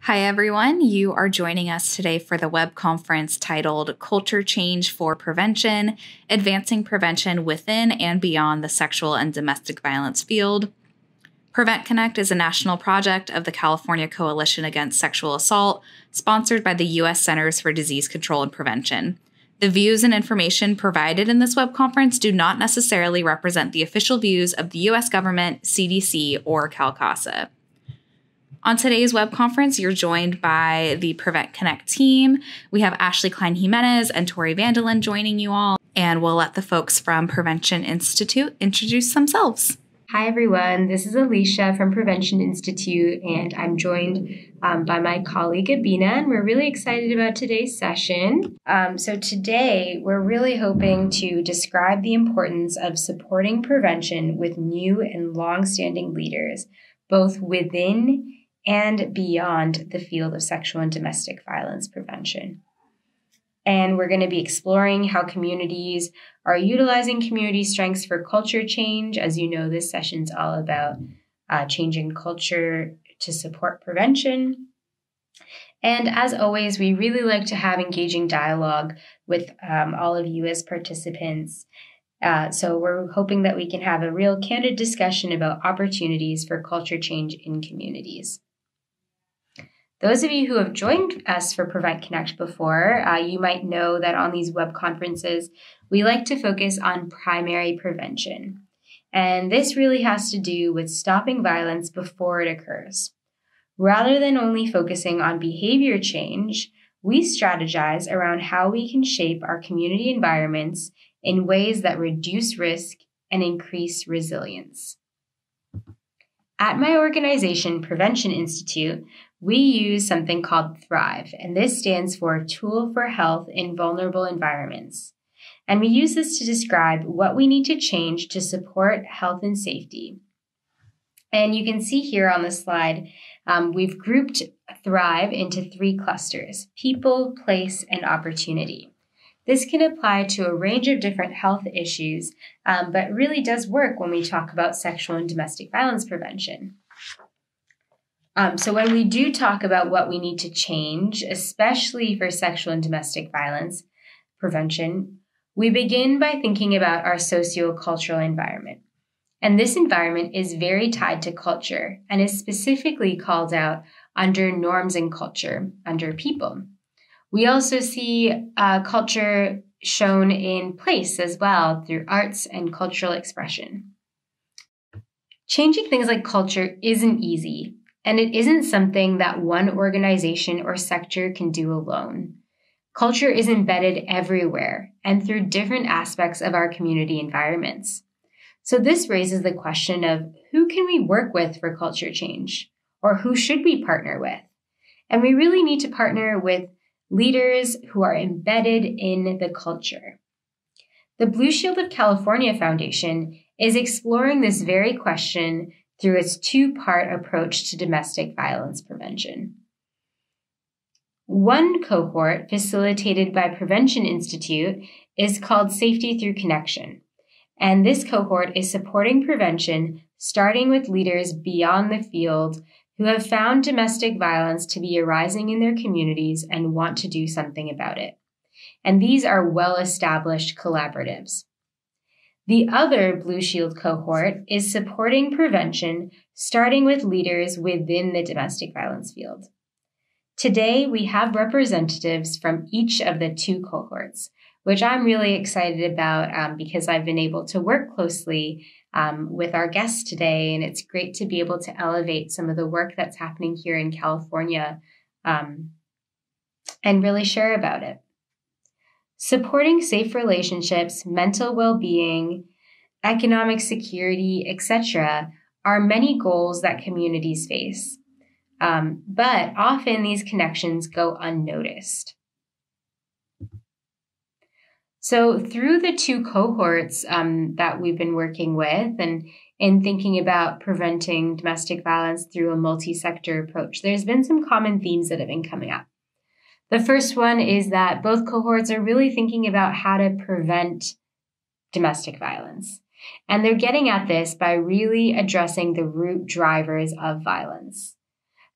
Hi, everyone. You are joining us today for the web conference titled Culture Change for Prevention, Advancing Prevention Within and Beyond the Sexual and Domestic Violence Field. PreventConnect is a national project of the California Coalition Against Sexual Assault, sponsored by the U.S. Centers for Disease Control and Prevention. The views and information provided in this web conference do not necessarily represent the official views of the U.S. government, CDC, or CalCASA. On today's web conference, you're joined by the PreventConnect team. We have Ashley Klein-Jimenez and Tori Vandelin joining you all, and we'll let the folks from Prevention Institute introduce themselves. Hi, everyone. This is Alicia from Prevention Institute, and I'm joined by my colleague, Abina, and we're really excited about today's session. So today, we're really hoping to describe the importance of supporting prevention with new and long-standing leaders, both within and beyond the field of sexual and domestic violence prevention. And we're going to be exploring how communities are utilizing community strengths for culture change. As you know, this session's all about changing culture to support prevention. And as always, we really like to have engaging dialogue with all of you as participants. So we're hoping that we can have a real candid discussion about opportunities for culture change in communities. Those of you who have joined us for PreventConnect before, you might know that on these web conferences, we like to focus on primary prevention. And this really has to do with stopping violence before it occurs. Rather than only focusing on behavior change, we strategize around how we can shape our community environments in ways that reduce risk and increase resilience. At my organization, Prevention Institute, we use something called Thrive, and this stands for Tool for Health in Vulnerable Environments. And we use this to describe what we need to change to support health and safety. And you can see here on the slide, we've grouped Thrive into 3 clusters: people, place, and opportunity. This can apply to a range of different health issues, but really does work when we talk about sexual and domestic violence prevention. So when we do talk about what we need to change, especially for sexual and domestic violence prevention, we begin by thinking about our sociocultural environment. And this environment is very tied to culture and is specifically called out under norms and culture, under people. We also see culture shown in place as well through arts and cultural expression. Changing things like culture isn't easy, and it isn't something that one organization or sector can do alone. Culture is embedded everywhere and through different aspects of our community environments. So this raises the question of who can we work with for culture change, or who should we partner with? And we really need to partner with leaders who are embedded in the culture. The Blue Shield of California Foundation is exploring this very question through its 2-part approach to domestic violence prevention. One cohort, facilitated by Prevention Institute, is called Safety Through Connection. And this cohort is supporting prevention, starting with leaders beyond the field who have found domestic violence to be arising in their communities and want to do something about it. And these are well-established collaboratives. The other Blue Shield cohort is supporting prevention, starting with leaders within the domestic violence field. Today, we have representatives from each of the 2 cohorts, which I'm really excited about because I've been able to work closely with our guests today, and it's great to be able to elevate some of the work that's happening here in California and really share about it. Supporting safe relationships, mental well-being, economic security, etc., are many goals that communities face. But often these connections go unnoticed. So through the 2 cohorts that we've been working with and in thinking about preventing domestic violence through a multi-sector approach, there's been some common themes that have been coming up. The first one is that both cohorts are really thinking about how to prevent domestic violence. And they're getting at this by really addressing the root drivers of violence.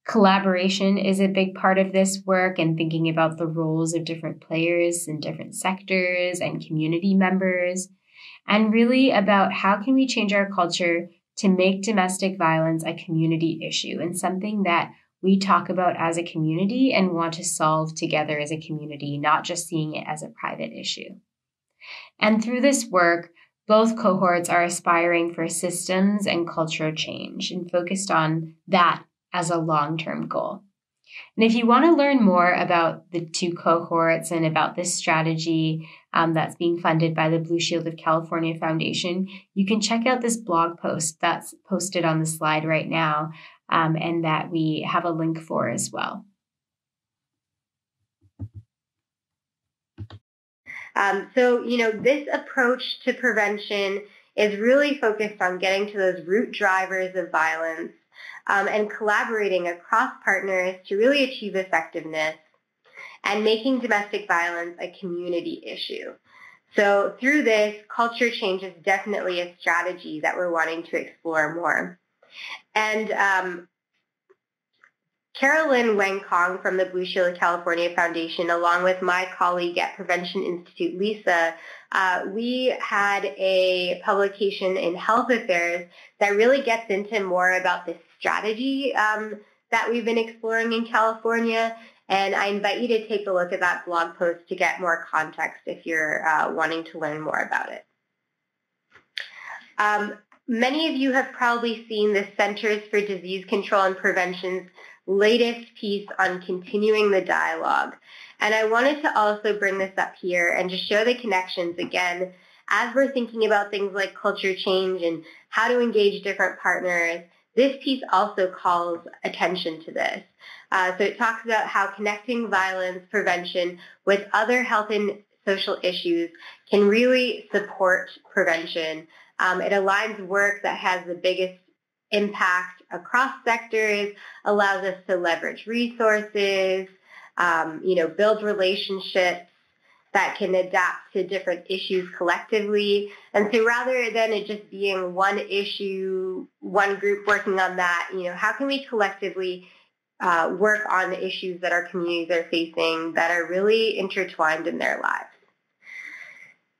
Collaboration is a big part of this work, and thinking about the roles of different players in different sectors and community members, and really about how can we change our culture to make domestic violence a community issue and something that we talk about as a community and want to solve together as a community, not just seeing it as a private issue. And through this work, both cohorts are aspiring for systems and cultural change and focused on that as a long-term goal. And if you want to learn more about the two cohorts and about this strategy that's being funded by the Blue Shield of California Foundation, you can check out this blog post that's posted on the slide right now, and that we have a link for as well. This approach to prevention is really focused on getting to those root drivers of violence and collaborating across partners to really achieve effectiveness and making domestic violence a community issue. So through this, culture change is definitely a strategy that we're wanting to explore more. And Carolyn Wang Kong from the Blue Shield of California Foundation, along with my colleague at Prevention Institute, Lisa, we had a publication in Health Affairs that really gets into more about this strategy that we've been exploring in California. And I invite you to take a look at that blog post to get more context if you're wanting to learn more about it. Many of you have probably seen the Centers for Disease Control and Prevention's latest piece on continuing the dialogue. And I wanted to also bring this up here and just show the connections again as we're thinking about things like culture change and how to engage different partners. This piece also calls attention to this. So it talks about how connecting violence prevention with other health and social issues can really support prevention. It aligns work that has the biggest impact across sectors, allows us to leverage resources, build relationships that can adapt to different issues collectively. And so rather than it just being one issue, one group working on that, how can we collectively work on the issues that our communities are facing that are really intertwined in their lives?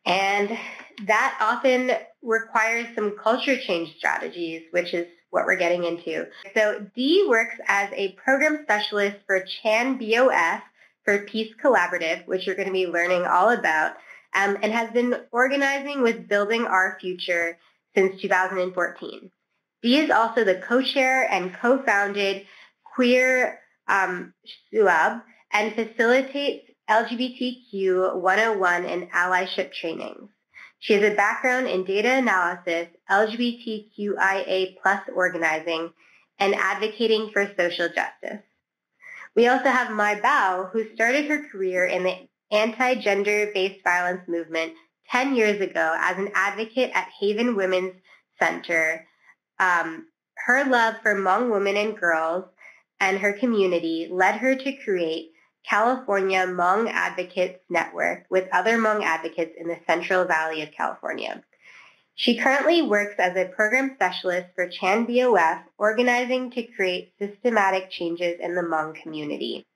And that often requires some culture change strategies, which is what we're getting into. So Dee works as a program specialist for CHAN-BOF For Peace Collaborative, which you're going to be learning all about, and has been organizing with Building Our Future since 2014. Dee is also the co-chair and co-founded Queer SUAB and facilitates LGBTQ 101 and allyship trainings. She has a background in data analysis, LGBTQIA+ organizing, and advocating for social justice. We also have MaiBao, who started her career in the anti-gender-based violence movement 10 years ago as an advocate at Haven Women's Center. Her love for Hmong women and girls and her community led her to create California Hmong Advocates Network with other Hmong advocates in the Central Valley of California. She currently works as a program specialist for CHAN-BOF, organizing to create systematic changes in the Hmong community.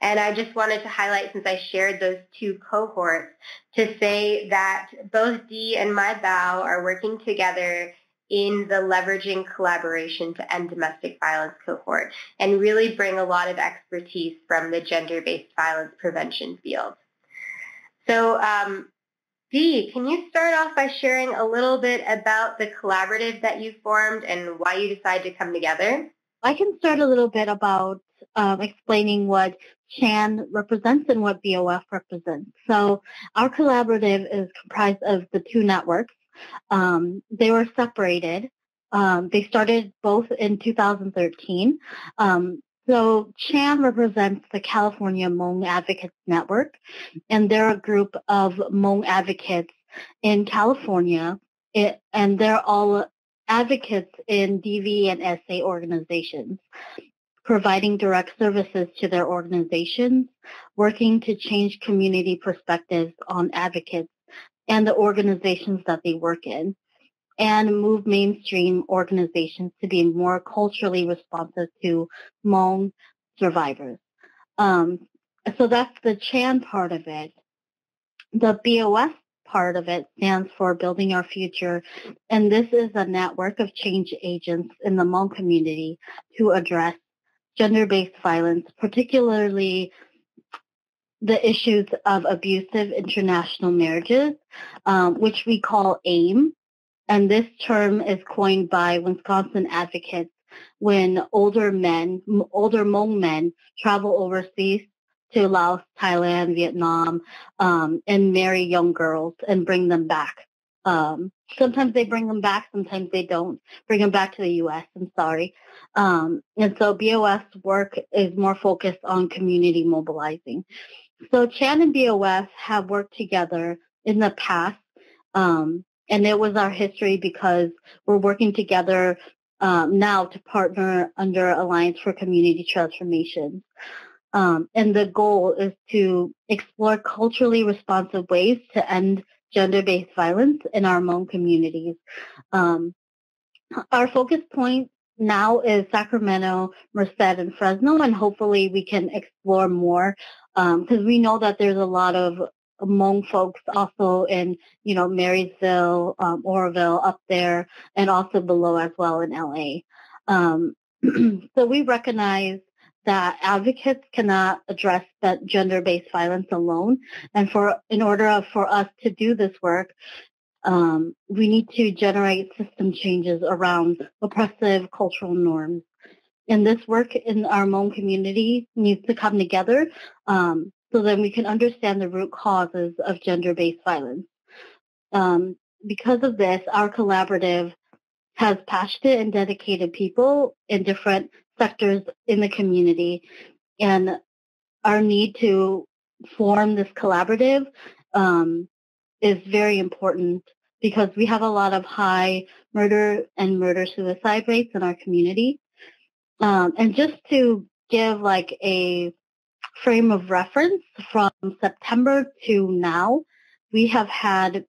And I just wanted to highlight, since I shared those two cohorts, to say that both Dee and MaiBao are working together in the leveraging collaboration to end domestic violence cohort and really bring a lot of expertise from the gender-based violence prevention field. So Dee, can you start off by sharing a little bit about the collaborative that you formed and why you decided to come together? I can start a little bit about explaining what CHAN represents and what BOF represents. So our collaborative is comprised of the two networks. They were separated. They started both in 2013. So CHAN represents the California Hmong Advocates Network, and they're a group of Hmong advocates in California, and they're all advocates in DV and SA organizations, providing direct services to their organizations, working to change community perspectives on advocates and the organizations that they work in. and move mainstream organizations to be more culturally responsive to Hmong survivors. So that's the CHAN part of it. The BOF part of it stands for Building Our Future, and this is a network of change agents in the Hmong community to address gender-based violence, particularly the issues of abusive international marriages, which we call AIM. And this term is coined by Wisconsin advocates when older Hmong men travel overseas to Laos, Thailand, Vietnam, and marry young girls and bring them back. Sometimes they bring them back, sometimes they don't. Bring them back to the U.S., I'm sorry. And so BOF's work is more focused on community mobilizing. So CHAN and BOF have worked together in the past, and it was our history because we're working together now to partner under Alliance for Community Transformation. And the goal is to explore culturally responsive ways to end gender-based violence in our Hmong communities. Our focus point now is Sacramento, Merced, and Fresno, and hopefully we can explore more because we know that there's a lot of Hmong folks also in, Marysville, Oroville up there, and also below as well in LA. So we recognize that advocates cannot address that gender-based violence alone, and in order for us to do this work, we need to generate system changes around oppressive cultural norms. And this work in our Hmong community needs to come together so that we can understand the root causes of gender-based violence. Because of this, our collaborative has passionate and dedicated people in different sectors in the community. And our need to form this collaborative is very important because we have a lot of high murder and murder-suicide rates in our community. And just to give like a frame of reference, from September to now, we have had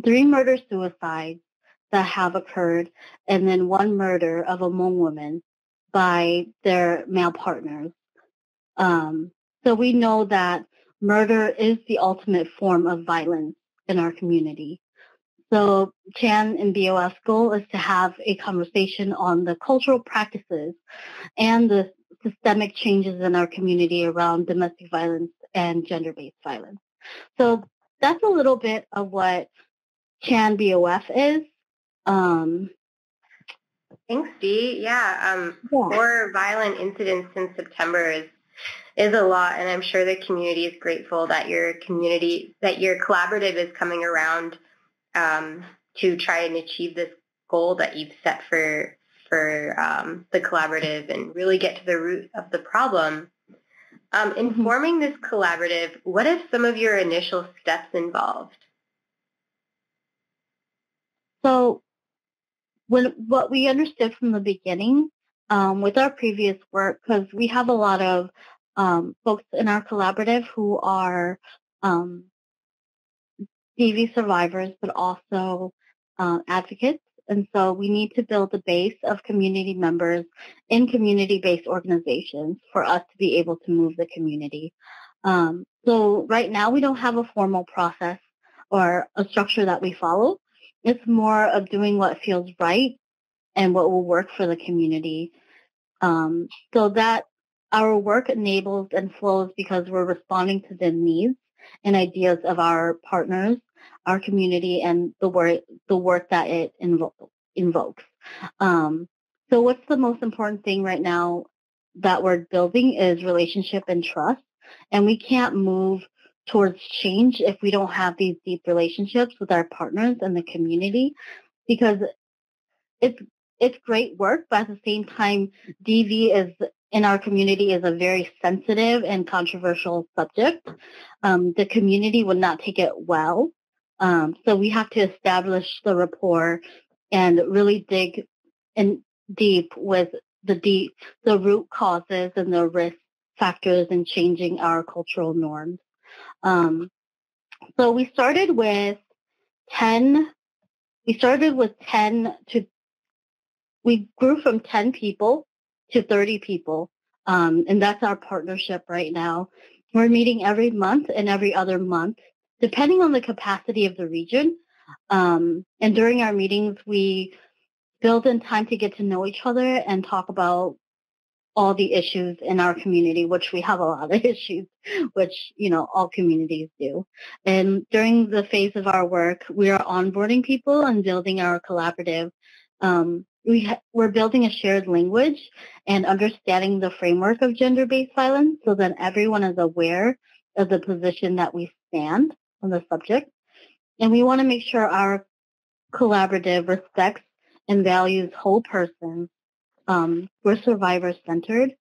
3 murder-suicides that have occurred, and then 1 murder of a Hmong woman by their male partners. So we know that murder is the ultimate form of violence in our community. So CHAN and BOF's goal is to have a conversation on the cultural practices and the systemic changes in our community around domestic violence and gender-based violence. So that's a little bit of what CHAN BOF is. Thanks, Dee. Yeah, 4 violent incidents in September is a lot, and I'm sure the community is grateful that your collaborative is coming around to try and achieve this goal that you've set for the collaborative and really get to the root of the problem. In forming this collaborative, what have some of your initial steps involved? So what we understood from the beginning with our previous work, because we have a lot of folks in our collaborative who are DV survivors, but also advocates. And so we need to build a base of community members in community-based organizations for us to be able to move the community. So right now we don't have a formal process or a structure that we follow. It's more of doing what feels right and what will work for the community. So that our work enables and flows because we're responding to the needs and ideas of our partners, our community, and the work that it invokes. So what's the most important thing right now that we're building is relationship and trust. And we can't move towards change if we don't have these deep relationships with our partners and the community, because it's great work, but at the same time, DV in our community is a very sensitive and controversial subject. The community would not take it well. So we have to establish the rapport and really dig in deep with the root causes and the risk factors in changing our cultural norms. So we started with 10 we started with we grew from 10 people to 30 people. And that's our partnership right now. We're meeting every month and every other month, depending on the capacity of the region. And during our meetings, we build in time to get to know each other and talk about all the issues in our community, which we have a lot of issues, which, all communities do. And during the phase of our work, we are onboarding people and building our collaborative. We're building a shared language and understanding the framework of gender-based violence so that everyone is aware of the position that we stand on the subject. And we want to make sure our collaborative respects and values whole persons. We're survivor-centered.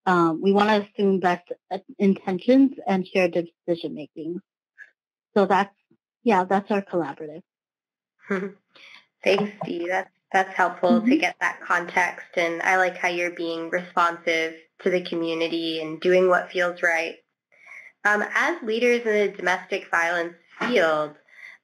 We want to assume best intentions and share decision-making. So that's our collaborative. Thanks, Dee. That's helpful to get that context, and I like how you're being responsive to the community and doing what feels right. As leaders in the domestic violence field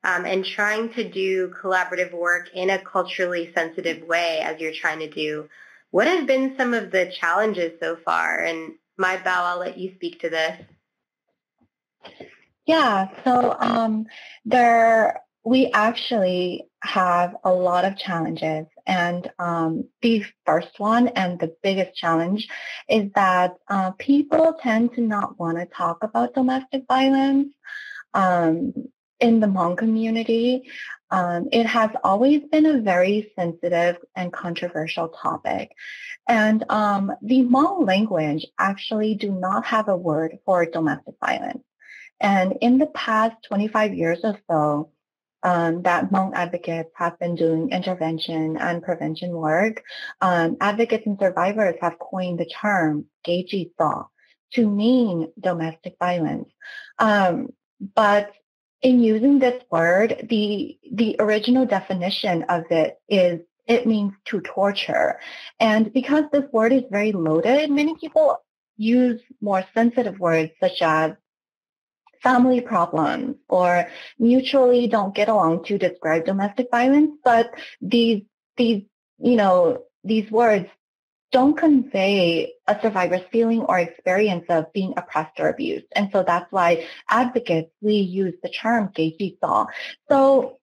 and trying to do collaborative work in a culturally sensitive way, as you're trying to do, what have been some of the challenges so far? And MaiBao, I'll let you speak to this. Yeah, so we actually have a lot of challenges. And the first one and the biggest challenge is that people tend to not want to talk about domestic violence. In the Hmong community, it has always been a very sensitive and controversial topic. And the Hmong language actually do not have a word for domestic violence. And in the past 25 years or so, that Hmong advocates have been doing intervention and prevention work. Advocates and survivors have coined the term "geiji thaw" to mean domestic violence. But in using this word, the original definition of it means to torture. And because this word is very loaded, many people use more sensitive words such as family problems or mutually don't get along to describe domestic violence. But these words don't convey a survivor's feeling or experience of being oppressed or abused. And so that's why advocates, we use the term "geiji thaw." So,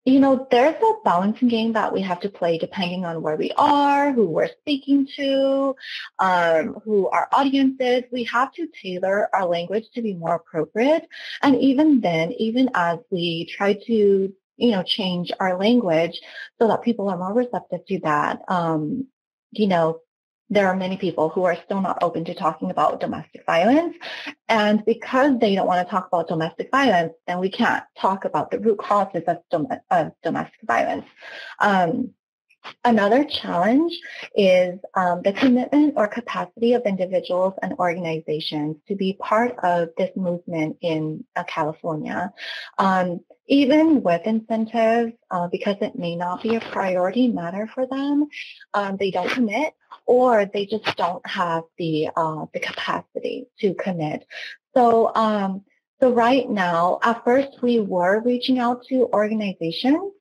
there's a balancing game that we have to play depending on where we are, who we're speaking to, who our audience is. We have to tailor our language to be more appropriate. And even then, even as we try to, change our language so that people are more receptive to that, there are many people who are still not open to talking about domestic violence. And because they don't want to talk about domestic violence, then we can't talk about the root causes of domestic violence. Another challenge is the commitment or capacity of individuals and organizations to be part of this movement in California. Even with incentives, because it may not be a priority matter for them, they don't commit, or they just don't have the capacity to commit. So right now, at first we were reaching out to organizations,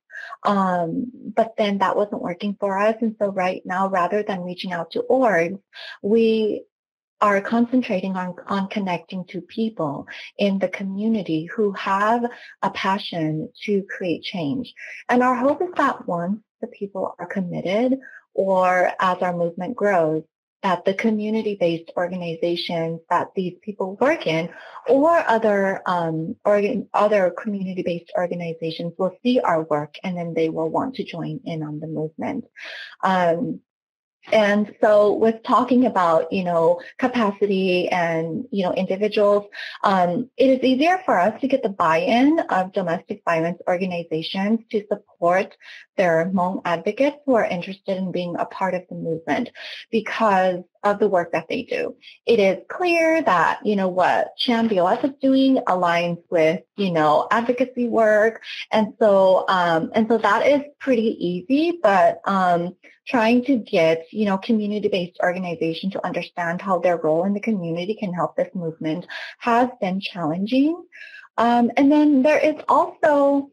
but then that wasn't working for us. And so right now, rather than reaching out to orgs, we are concentrating on connecting to people in the community who have a passion to create change. And our hope is that once the people are committed, or as our movement grows, that the community-based organizations that these people work in, or other community-based organizations, will see our work, and then they will want to join in on the movement. And so with talking about, capacity and, individuals, it is easier for us to get the buy-in of domestic violence organizations to support their Hmong advocates who are interested in being a part of the movement because of the work that they do. It is clear that, what CHAN-BOF is doing aligns with, advocacy work. And so that is pretty easy, but trying to get, community-based organizations to understand how their role in the community can help this movement has been challenging. And then there is also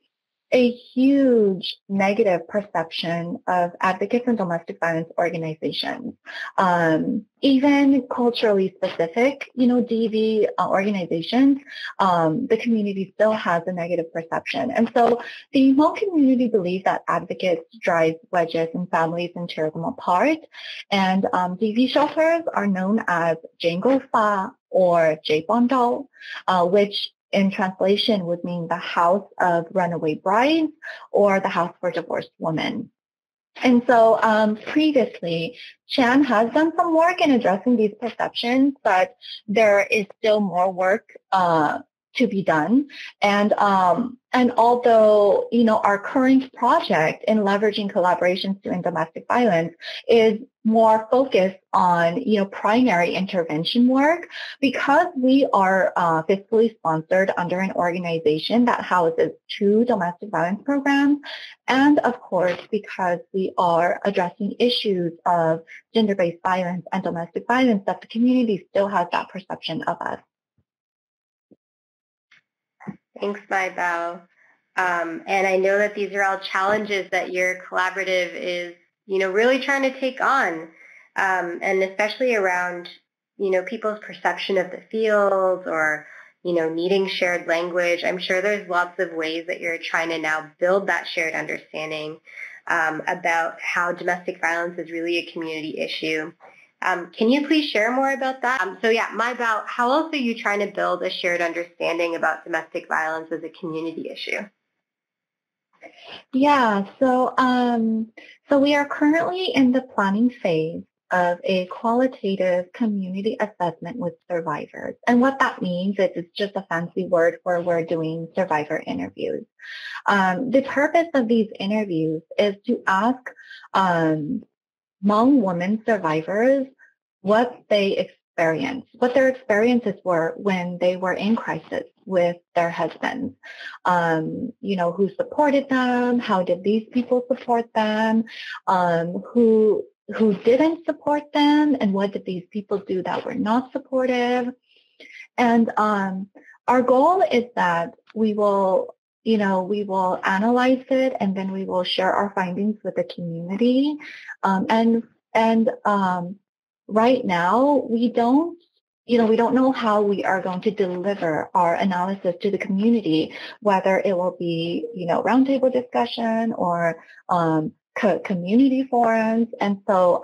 a huge negative perception of advocates and domestic violence organizations. Even culturally specific, DV organizations, the community still has a negative perception. And so the Hmong community believes that advocates drive wedges in families and tear them apart. And DV shelters are known as Jango Fa or Jaebondal, which in translation would mean the house of runaway brides or the house for divorced women. And so previously, CHAN has done some work in addressing these perceptions, but there is still more work to be done. And although, our current project in leveraging collaborations to end domestic violence is more focused on, primary intervention work, because we are fiscally sponsored under an organization that houses 2 domestic violence programs, and of course, because we are addressing issues of gender-based violence and domestic violence, that the community still has that perception of us. Thanks, MaiBao. And I know that these are all challenges that your collaborative is, really trying to take on, and especially around, people's perception of the field or, needing shared language. I'm sure there's lots of ways that you're trying to now build that shared understanding about how domestic violence is really a community issue. Can you please share more about that? MaiBao, how else are you trying to build a shared understanding about domestic violence as a community issue? Yeah, so we are currently in the planning phase of a qualitative community assessment with survivors. And what that means is it's just a fancy word for we're doing survivor interviews. The purpose of these interviews is to ask Hmong women survivors what they experienced, what their experiences were when they were in crisis with their husbands. Who supported them? How did these people support them? Who didn't support them? And what did these people do that were not supportive? And our goal is that we will analyze it, and then we will share our findings with the community. Right now, we don't know how we are going to deliver our analysis to the community, whether it will be, roundtable discussion or community forums. And so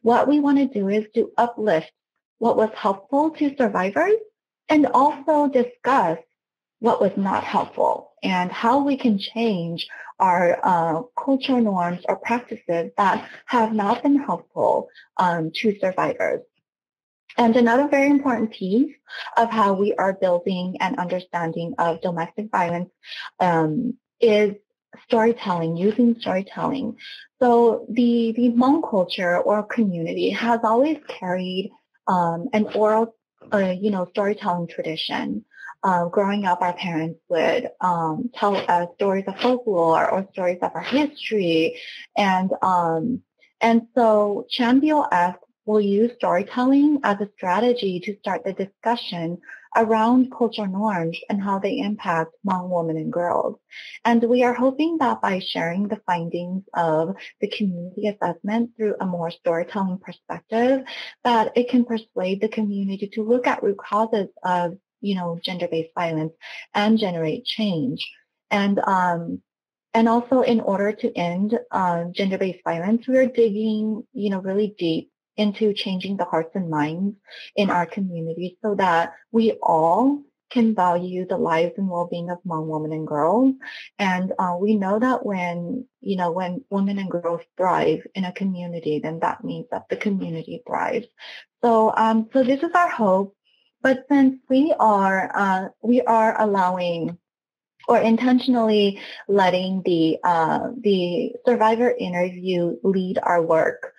what we want to do is to uplift what was helpful to survivors and also discuss what was not helpful and how we can change our cultural norms or practices that have not been helpful to survivors. And another very important piece of how we are building an understanding of domestic violence is storytelling, using storytelling. So the Hmong culture or community has always carried an oral, storytelling tradition. Growing up, our parents would tell us stories of folklore or stories of our history, and so CHAN-BOF will use storytelling as a strategy to start the discussion around cultural norms and how they impact Hmong women and girls. And we are hoping that by sharing the findings of the community assessment through a more storytelling perspective, that it can persuade the community to look at root causes of gender-based violence and generate change. And also, in order to end gender-based violence, we are digging, really deep into changing the hearts and minds in our community so that we all can value the lives and well-being of Hmong women and girls. And we know that when women and girls thrive in a community, then that means that the community thrives. So this is our hope. But since we are allowing or intentionally letting the survivor interview lead our work,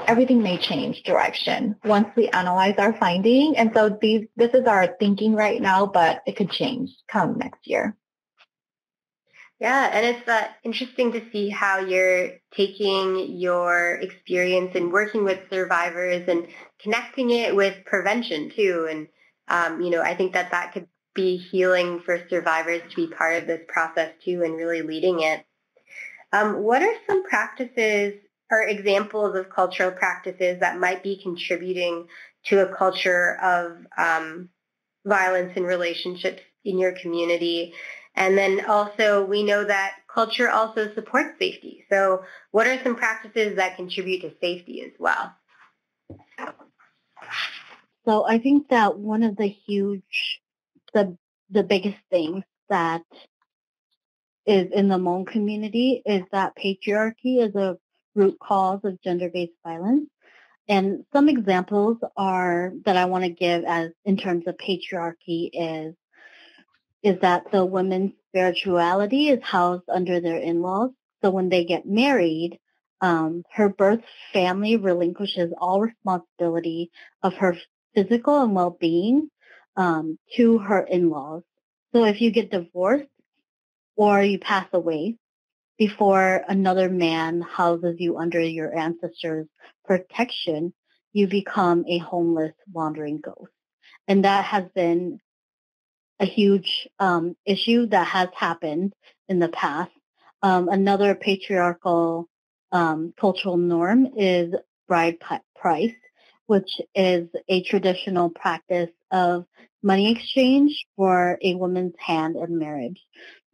everything may change direction once we analyze our finding. And so this is our thinking right now, but it could change come next year. Yeah, and it's interesting to see how you're taking your experience in working with survivors and connecting it with prevention too. And, I think that could be healing for survivors to be part of this process too and really leading it. What are some practices or examples of cultural practices that might be contributing to a culture of violence in relationships in your community? And then also, we know that culture also supports safety. So what are some practices that contribute to safety as well? So I think that one of the biggest things that is in the Hmong community is that patriarchy is a root cause of gender-based violence. And some examples that I want to give as in terms of patriarchy is that the women's spirituality is housed under their in-laws. So when they get married, her birth family relinquishes all responsibility of her physical and well-being to her in-laws. So if you get divorced or you pass away before another man houses you under your ancestors' protection, you become a homeless wandering ghost. And that has been a huge issue that has happened in the past. Another patriarchal cultural norm is bride price, which is a traditional practice of money exchange for a woman's hand in marriage.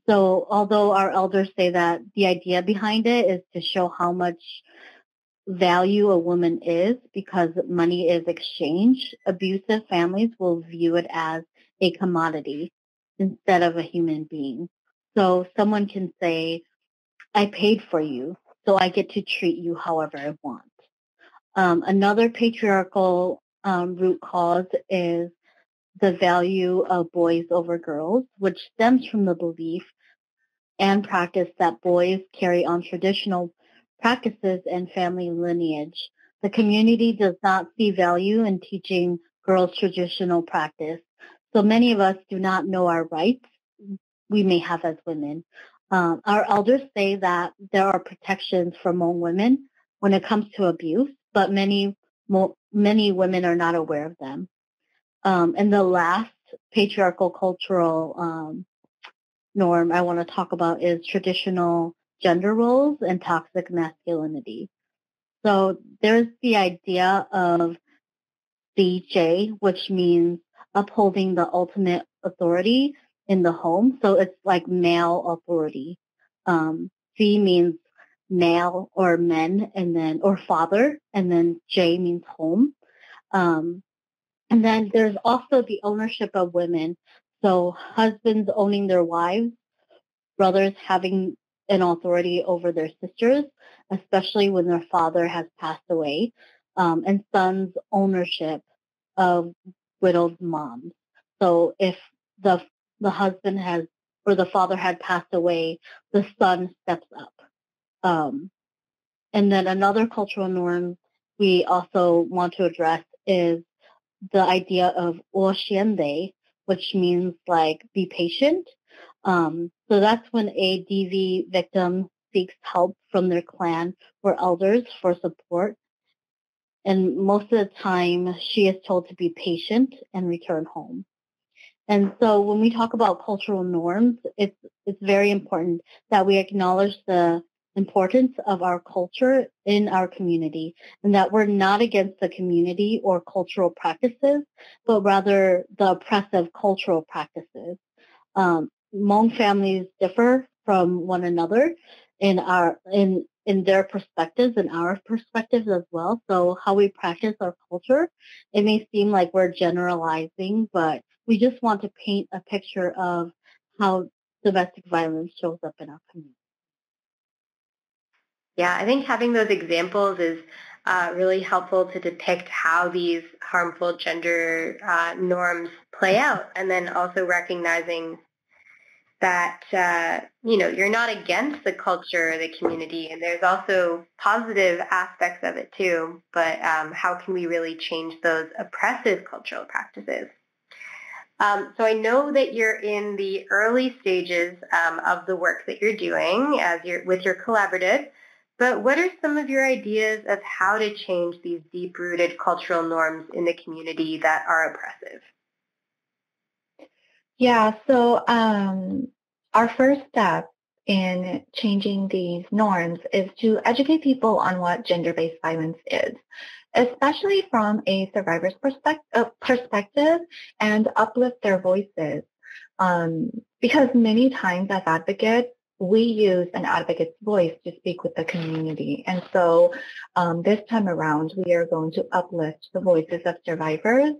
So although our elders say that the idea behind it is to show how much value a woman is because money is exchanged, abusive families will view it as a commodity instead of a human being. So someone can say, I paid for you, so I get to treat you however I want. Another patriarchal root cause is the value of boys over girls, which stems from the belief and practice that boys carry on traditional practices and family lineage. The community does not see value in teaching girls traditional practice. So many of us do not know our rights we may have as women. Our elders say that there are protections for Hmong women when it comes to abuse, but many women are not aware of them. And the last patriarchal cultural norm I want to talk about is traditional gender roles and toxic masculinity. So there's the idea of DJ, which means upholding the ultimate authority in the home. So it's like male authority. C means male or men, and then or father, and then J means home. And then there's also the ownership of women. So husbands owning their wives, brothers having an authority over their sisters, especially when their father has passed away, and sons' ownership of widowed moms. So if the husband has or the father had passed away, the son steps up. And then another cultural norm we also want to address is the idea of 我贤得, which means like be patient. So that's when a DV victim seeks help from their clan or elders for support. And most of the time, she is told to be patient and return home. And so when we talk about cultural norms, it's very important that we acknowledge the importance of our culture in our community and that we're not against the community or cultural practices, but rather the oppressive cultural practices. Hmong families differ from one another in their perspectives and our perspectives as well. So how we practice our culture, it may seem like we're generalizing, but we just want to paint a picture of how domestic violence shows up in our community. Yeah, I think having those examples is really helpful to depict how these harmful gender norms play out, and then also recognizing that, you're not against the culture or the community, and there's also positive aspects of it too, but how can we really change those oppressive cultural practices? So I know that you're in the early stages of the work that you're doing with your collaborative, but what are some of your ideas of how to change these deep-rooted cultural norms in the community that are oppressive? Yeah, so our first step in changing these norms is to educate people on what gender-based violence is, especially from a survivor's perspective, and uplift their voices. Because many times as advocates, we use an advocate's voice to speak with the community. And so this time around, we are going to uplift the voices of survivors.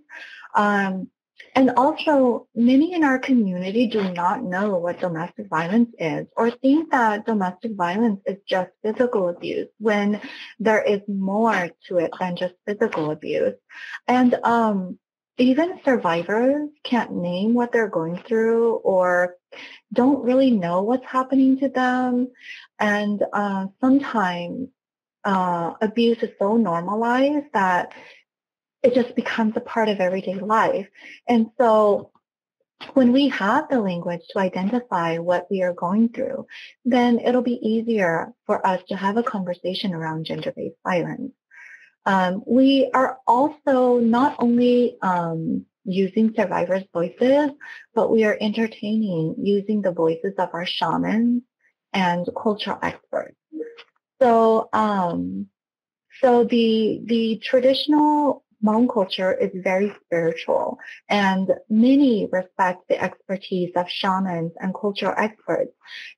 And also, many in our community do not know what domestic violence is, or think that domestic violence is just physical abuse, when there is more to it than just physical abuse. And even survivors can't name what they're going through, or don't really know what's happening to them. And sometimes abuse is so normalized that it just becomes a part of everyday life. And so when we have the language to identify what we are going through, then it'll be easier for us to have a conversation around gender-based violence. We are also not only using survivors' voices, but we are entertaining using the voices of our shamans and cultural experts. So, the traditional Hmong culture is very spiritual, and many respect the expertise of shamans and cultural experts.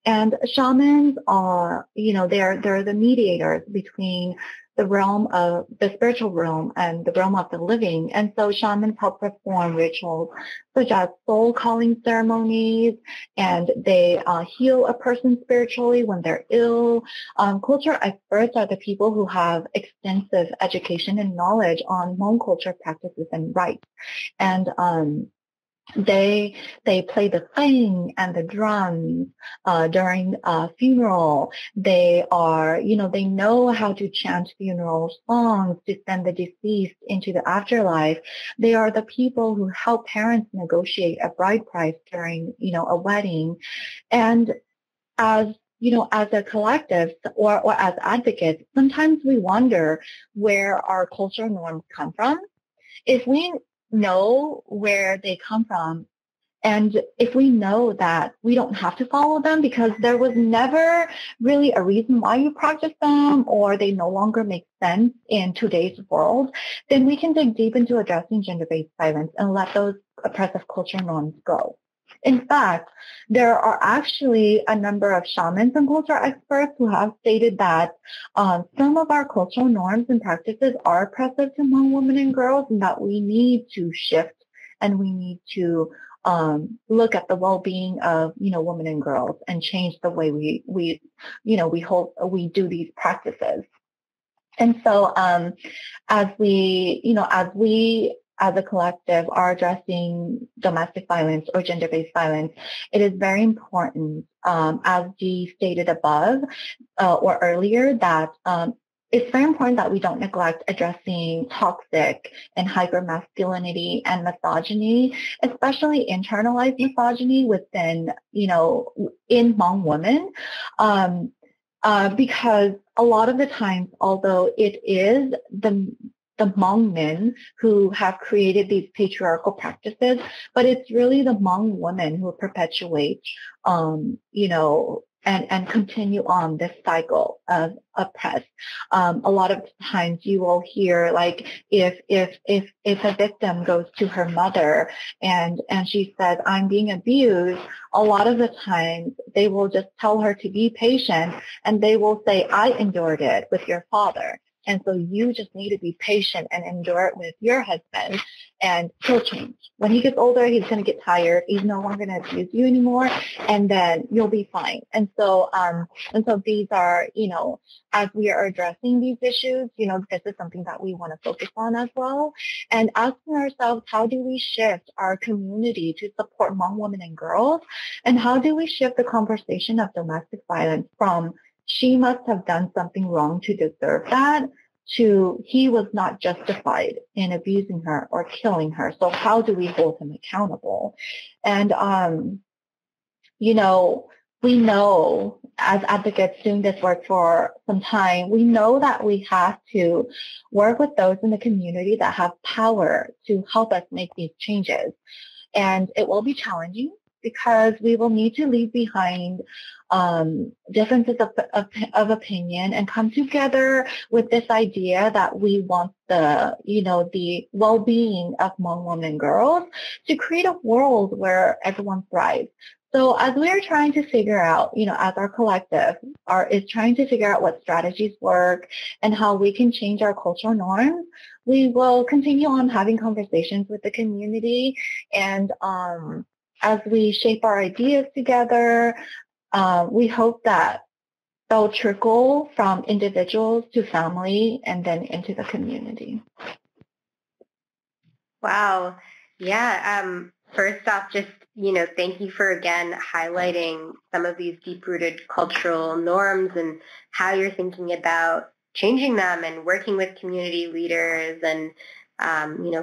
And shamans are, they're the mediators between the realm of the spiritual realm and the realm of the living. And so shamans help perform rituals such as soul calling ceremonies, and they heal a person spiritually when they're ill. Cultural experts are the people who have extensive education and knowledge on Hmong culture practices and rites. And they play the thing and the drums during a funeral. They are, they know how to chant funeral songs to send the deceased into the afterlife. They are the people who help parents negotiate a bride price during, a wedding. And as a collective or as advocates, sometimes we wonder where our cultural norms come from. If we know where they come from, and if we know that we don't have to follow them because there was never really a reason why you practice them, or they no longer make sense in today's world, then we can dig deep into addressing gender-based violence and let those oppressive cultural norms go. In fact, there are actually a number of shamans and cultural experts who have stated that some of our cultural norms and practices are oppressive to Hmong women and girls, and that we need to shift, and we need to look at the well-being of, women and girls, and change the way we do these practices. And so, as we as a collective are addressing domestic violence or gender-based violence, it is very important, as Dee stated above or earlier, that it's very important that we don't neglect addressing toxic and hypermasculinity and misogyny, especially internalized misogyny within, in Hmong women. Because a lot of the times, although it is the Hmong men who have created these patriarchal practices, but it's really the Hmong women who perpetuate, and continue on this cycle of oppress. A lot of times you will hear, like, if a victim goes to her mother and she says, "I'm being abused," a lot of the times they will just tell her to be patient, and they will say, "I endured it with your father. And so you just need to be patient and endure it with your husband, and he'll change. When he gets older, he's going to get tired. He's no longer going to abuse you anymore, and then you'll be fine." And so these are, as we are addressing these issues, this is something that we want to focus on as well. And asking ourselves, how do we shift our community to support Hmong women and girls? And how do we shift the conversation of domestic violence from "she must have done something wrong to deserve that" to "he was not justified in abusing her or killing her. So how do we hold him accountable?" And, we know, as advocates doing this work for some time, we know that we have to work with those in the community that have power to help us make these changes. And it will be challenging because we will need to leave behind differences of opinion and come together with this idea that we want the well-being of Hmong women and girls to create a world where everyone thrives. So as we are trying to figure out, as our collective is trying to figure out what strategies work and how we can change our cultural norms, we will continue on having conversations with the community. And as we shape our ideas together, we hope that they'll trickle from individuals to family and then into the community. Wow. Yeah. First off, just, thank you for again highlighting some of these deep-rooted cultural norms and how you're thinking about changing them and working with community leaders and,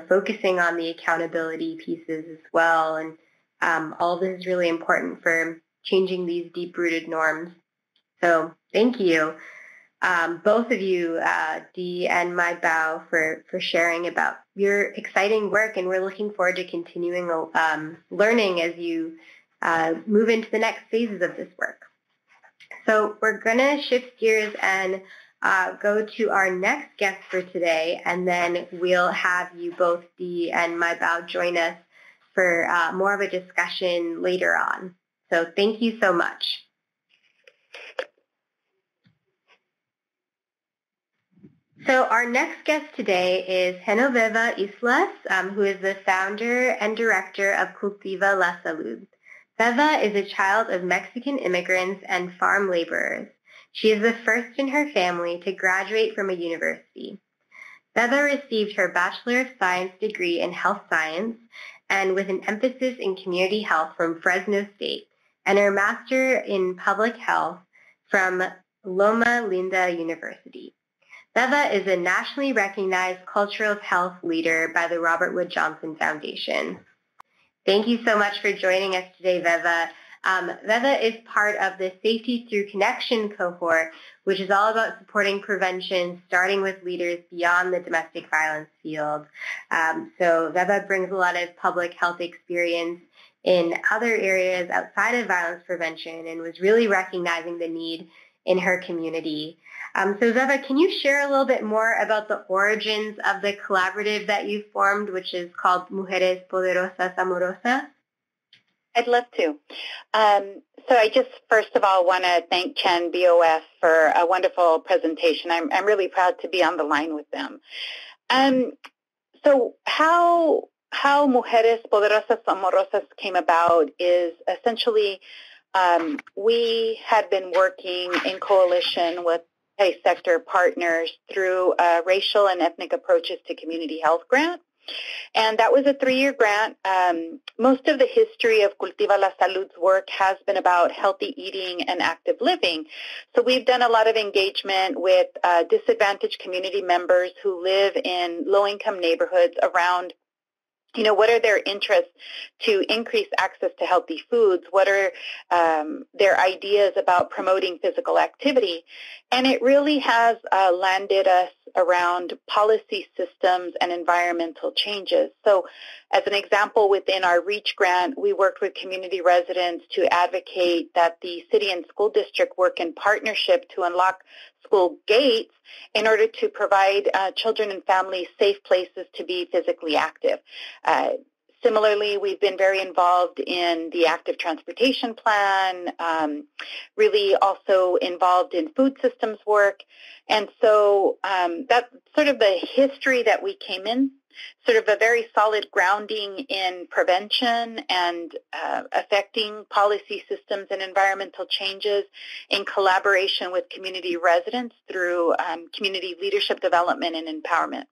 focusing on the accountability pieces as well. And all this is really important for changing these deep-rooted norms. So thank you. Both of you, Dee and MaiBao, for sharing about your exciting work, and we're looking forward to continuing learning as you move into the next phases of this work. So we're going to shift gears and go to our next guest for today, and then we'll have you both, Dee and MaiBao, join us for more of a discussion later on. So thank you so much. So our next guest today is Veva Islas, who is the founder and director of Cultiva la Salud. Veva is a child of Mexican immigrants and farm laborers. She is the first in her family to graduate from a university. Veva received her Bachelor of Science degree in Health Science and with an emphasis in community health from Fresno State, and her Master in Public Health from Loma Linda University. Veva is a nationally recognized cultural health leader by the Robert Wood Johnson Foundation. Thank you so much for joining us today, Veva. Veva is part of the Safety Through Connection cohort, which is all about supporting prevention, starting with leaders beyond the domestic violence field. So Veva brings a lot of public health experience in other areas outside of violence prevention and was really recognizing the need in her community. So Veva, can you share a little bit more about the origins of the collaborative that you formed, which is called Mujeres Poderosas Amorosas? I'd love to. So I just, first of all, want to thank CHAN-BOF for a wonderful presentation. I'm really proud to be on the line with them. So how Mujeres Poderosas Amorosas came about is essentially we had been working in coalition with sector partners through racial and ethnic approaches to community health grant. And that was a 3-year grant. Most of the history of Cultiva la Salud's work has been about healthy eating and active living. So we've done a lot of engagement with disadvantaged community members who live in low-income neighborhoods around what are their interests to increase access to healthy foods? What are their ideas about promoting physical activity? And it really has landed us around policy systems and environmental changes. So as an example, within our REACH grant, we worked with community residents to advocate that the city and school district work in partnership to unlock school gates in order to provide children and families safe places to be physically active. Similarly, we've been very involved in the active transportation plan, really also involved in food systems work. And so that's sort of the history that we came in, sort of a very solid grounding in prevention and affecting policy systems and environmental changes in collaboration with community residents through community leadership development and empowerment.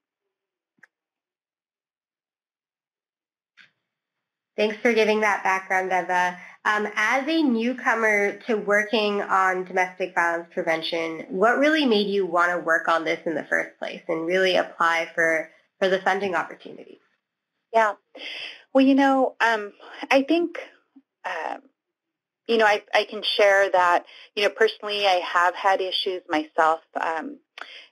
Thanks for giving that background, Veva. As a newcomer to working on domestic violence prevention, what really made you want to work on this in the first place and really apply for the funding opportunities? Yeah. Well, I think I can share that, personally I have had issues myself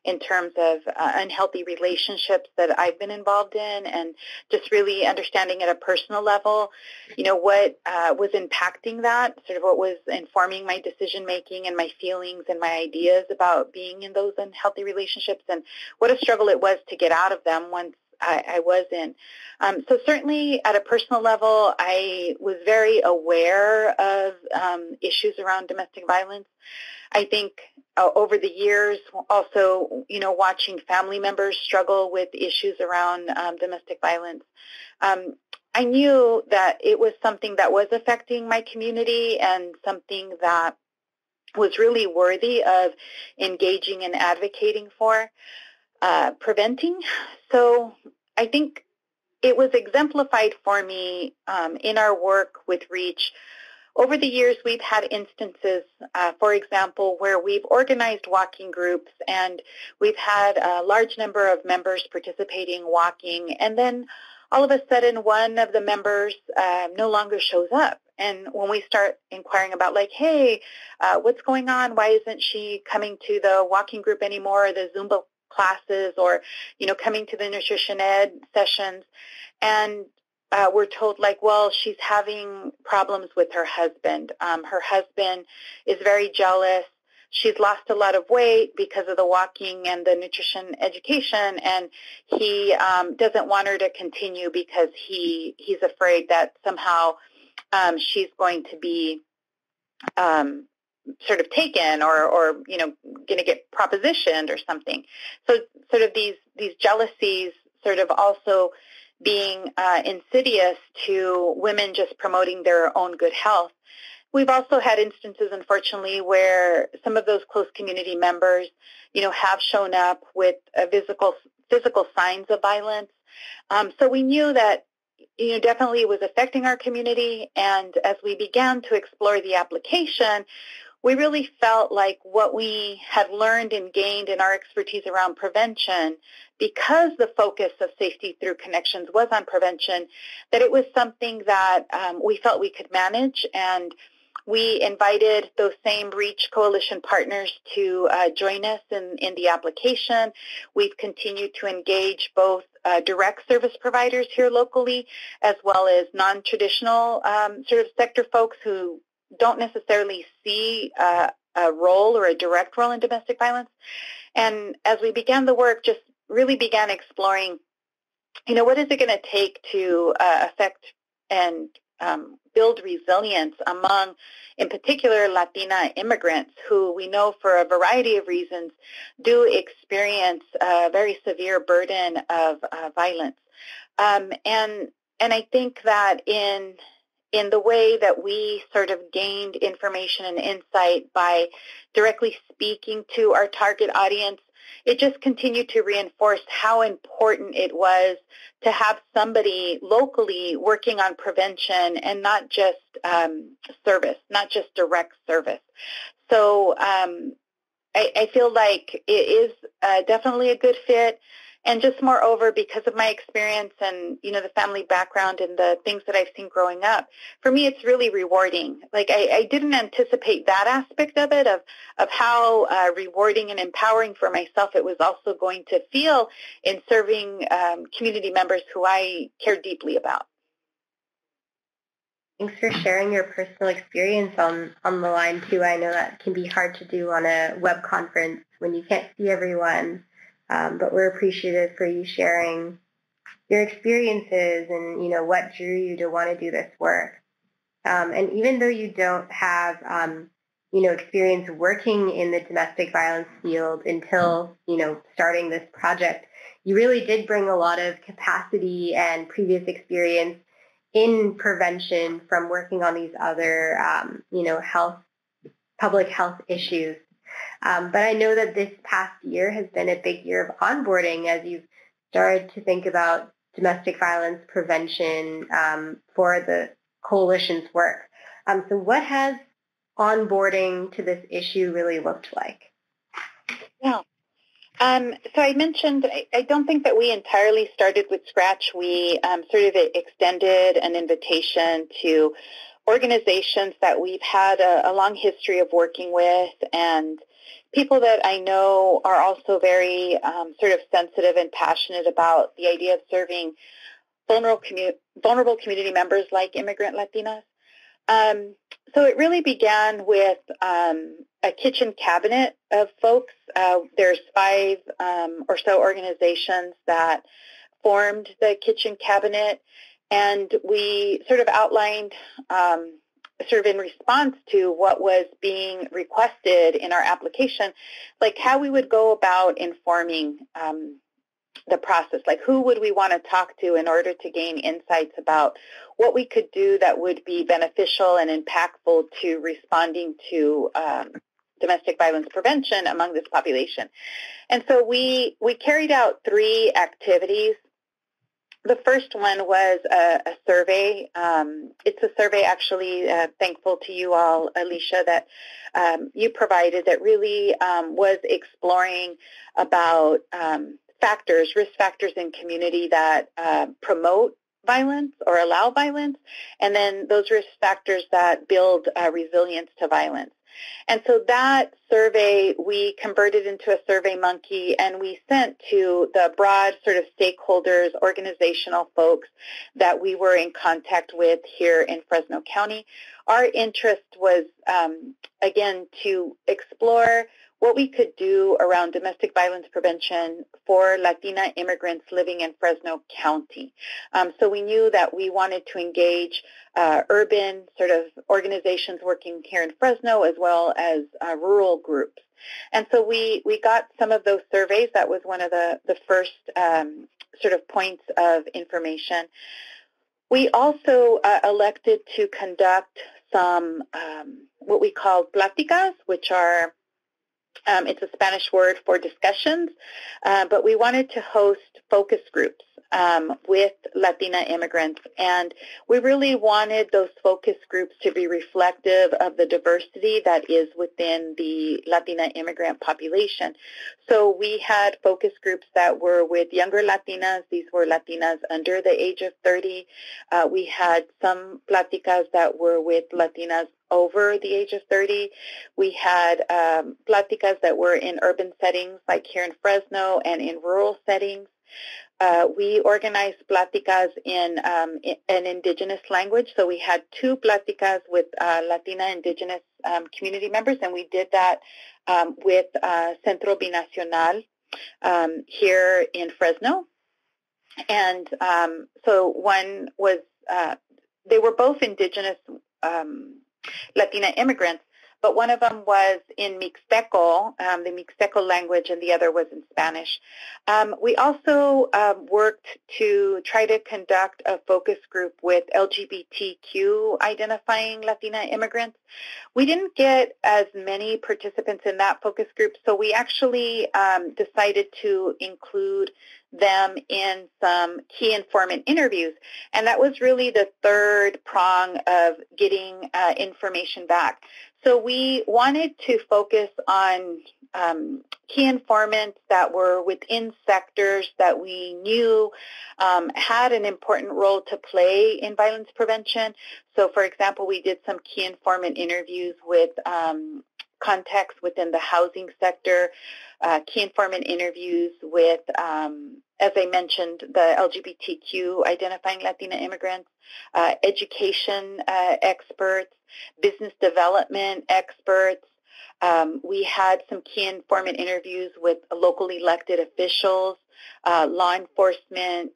in terms of unhealthy relationships that I've been involved in, and just really understanding at a personal level, what was impacting that, sort of what was informing my decision-making and my feelings and my ideas about being in those unhealthy relationships, and what a struggle it was to get out of them once I was in. So certainly at a personal level, I was very aware of issues around domestic violence. I think over the years, also, watching family members struggle with issues around domestic violence, I knew that it was something that was affecting my community and something that was really worthy of engaging and advocating for. Preventing. So I think it was exemplified for me in our work with REACH. Over the years, we've had instances, for example, where we've organized walking groups and we've had a large number of members participating walking, and then all of a sudden one of the members no longer shows up. And when we start inquiring about, like, hey, what's going on? Why isn't she coming to the walking group anymore, or the Zumba classes, or, coming to the nutrition ed sessions? And we're told, like, well, she's having problems with her husband. Her husband is very jealous. She's lost a lot of weight because of the walking and the nutrition education, and he doesn't want her to continue because he's afraid that somehow she's going to be sort of taken or going to get propositioned or something. So sort of these jealousies sort of also being insidious to women just promoting their own good health. We've also had instances, unfortunately, where some of those close community members, have shown up with physical signs of violence. So we knew that, definitely it was affecting our community. And as we began to explore the application, we really felt like what we had learned and gained in our expertise around prevention, because the focus of Safety Through Connections was on prevention, that it was something that we felt we could manage. And we invited those same REACH Coalition partners to join us in the application. We've continued to engage both direct service providers here locally, as well as non-traditional sort of sector folks who don't necessarily see a role or a direct role in domestic violence. And as we began the work, just really began exploring, what is it going to take to affect and build resilience among, in particular, Latina immigrants who we know for a variety of reasons do experience a very severe burden of violence. And I think that in the way that we sort of gained information and insight by directly speaking to our target audience, it just continued to reinforce how important it was to have somebody locally working on prevention and not just service, not just direct service. So I feel like it is definitely a good fit. And just moreover, because of my experience and, the family background and the things that I've seen growing up, for me it's really rewarding. Like I didn't anticipate that aspect of it, of how rewarding and empowering for myself it was also going to feel in serving community members who I care deeply about. Thanks for sharing your personal experience on the line, too. I know that can be hard to do on a web conference when you can't see everyone. But we're appreciative for you sharing your experiences and, what drew you to want to do this work. And even though you don't have, experience working in the domestic violence field until, starting this project, you really did bring a lot of capacity and previous experience in prevention from working on these other, public health issues. But I know that this past year has been a big year of onboarding as you've started to think about domestic violence prevention for the coalition's work. So what has onboarding to this issue really looked like? Yeah. So I mentioned, I don't think that we entirely started with scratch. We sort of extended an invitation to organizations that we've had a long history of working with, and people that I know are also very sort of sensitive and passionate about the idea of serving vulnerable community members like immigrant Latinas. So it really began with a kitchen cabinet of folks. There's 5 or so organizations that formed the kitchen cabinet, and we sort of outlined sort of in response to what was being requested in our application, like how we would go about informing the process, like who would we want to talk to in order to gain insights about what we could do that would be beneficial and impactful to responding to domestic violence prevention among this population. And so we carried out 3 activities. The first one was a survey. It's a survey, actually, thankful to you all, Alicia, that you provided that really was exploring about risk factors in community that promote violence or allow violence, and then those risk factors that build resilience to violence. And so that survey we converted into a Survey Monkey, and we sent to the broad sort of stakeholders, organizational folks that we were in contact with here in Fresno County. Our interest was, again, to explore what we could do around domestic violence prevention for Latina immigrants living in Fresno County. So we knew that we wanted to engage urban sort of organizations working here in Fresno as well as rural groups. And so we got some of those surveys. That was one of the first sort of points of information. We also elected to conduct some what we call pláticas, which are it's a Spanish word for discussions, but we wanted to host focus groups with Latina immigrants, and we really wanted those focus groups to be reflective of the diversity that is within the Latina immigrant population. So we had focus groups that were with younger Latinas. These were Latinas under the age of 30. We had some pláticas that were with Latinas over the age of 30. We had pláticas that were in urban settings like here in Fresno and in rural settings. We organized pláticas in an indigenous language. So we had 2 pláticas with Latina indigenous community members, and we did that with Centro Binacional here in Fresno. And so one was, they were both indigenous Latina immigrants, but one of them was in Mixteco, the Mixteco language, and the other was in Spanish. We also worked to try to conduct a focus group with LGBTQ identifying Latina immigrants. We didn't get as many participants in that focus group, so we actually decided to include them in some key informant interviews. And that was really the third prong of getting information back. So we wanted to focus on key informants that were within sectors that we knew had an important role to play in violence prevention. So, for example, we did some key informant interviews with contexts within the housing sector, key informant interviews with, as I mentioned, the LGBTQ identifying Latina immigrants, education experts, business development experts. We had some key informant interviews with local elected officials, law enforcement,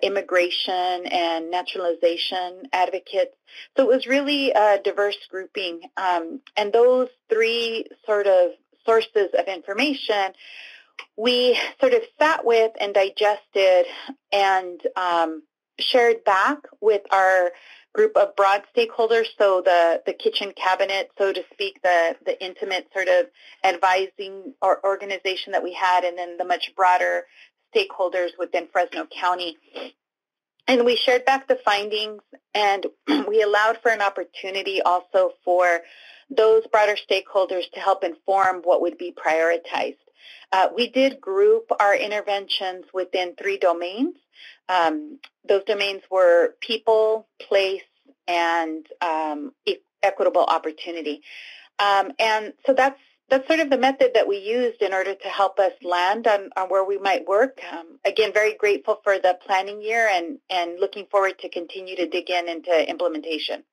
immigration and naturalization advocates. So it was really a diverse grouping. And those 3 sort of sources of information we sort of sat with and digested and shared back with our group of broad stakeholders, so the kitchen cabinet, so to speak, the intimate sort of advising or organization that we had, and then the much broader stakeholders within Fresno County. And we shared back the findings, and we allowed for an opportunity also for those broader stakeholders to help inform what would be prioritized. We did group our interventions within 3 domains. Those domains were people, place, and equitable opportunity. And so that's sort of the method that we used in order to help us land on where we might work. Again, very grateful for the planning year and looking forward to continue to dig into implementation.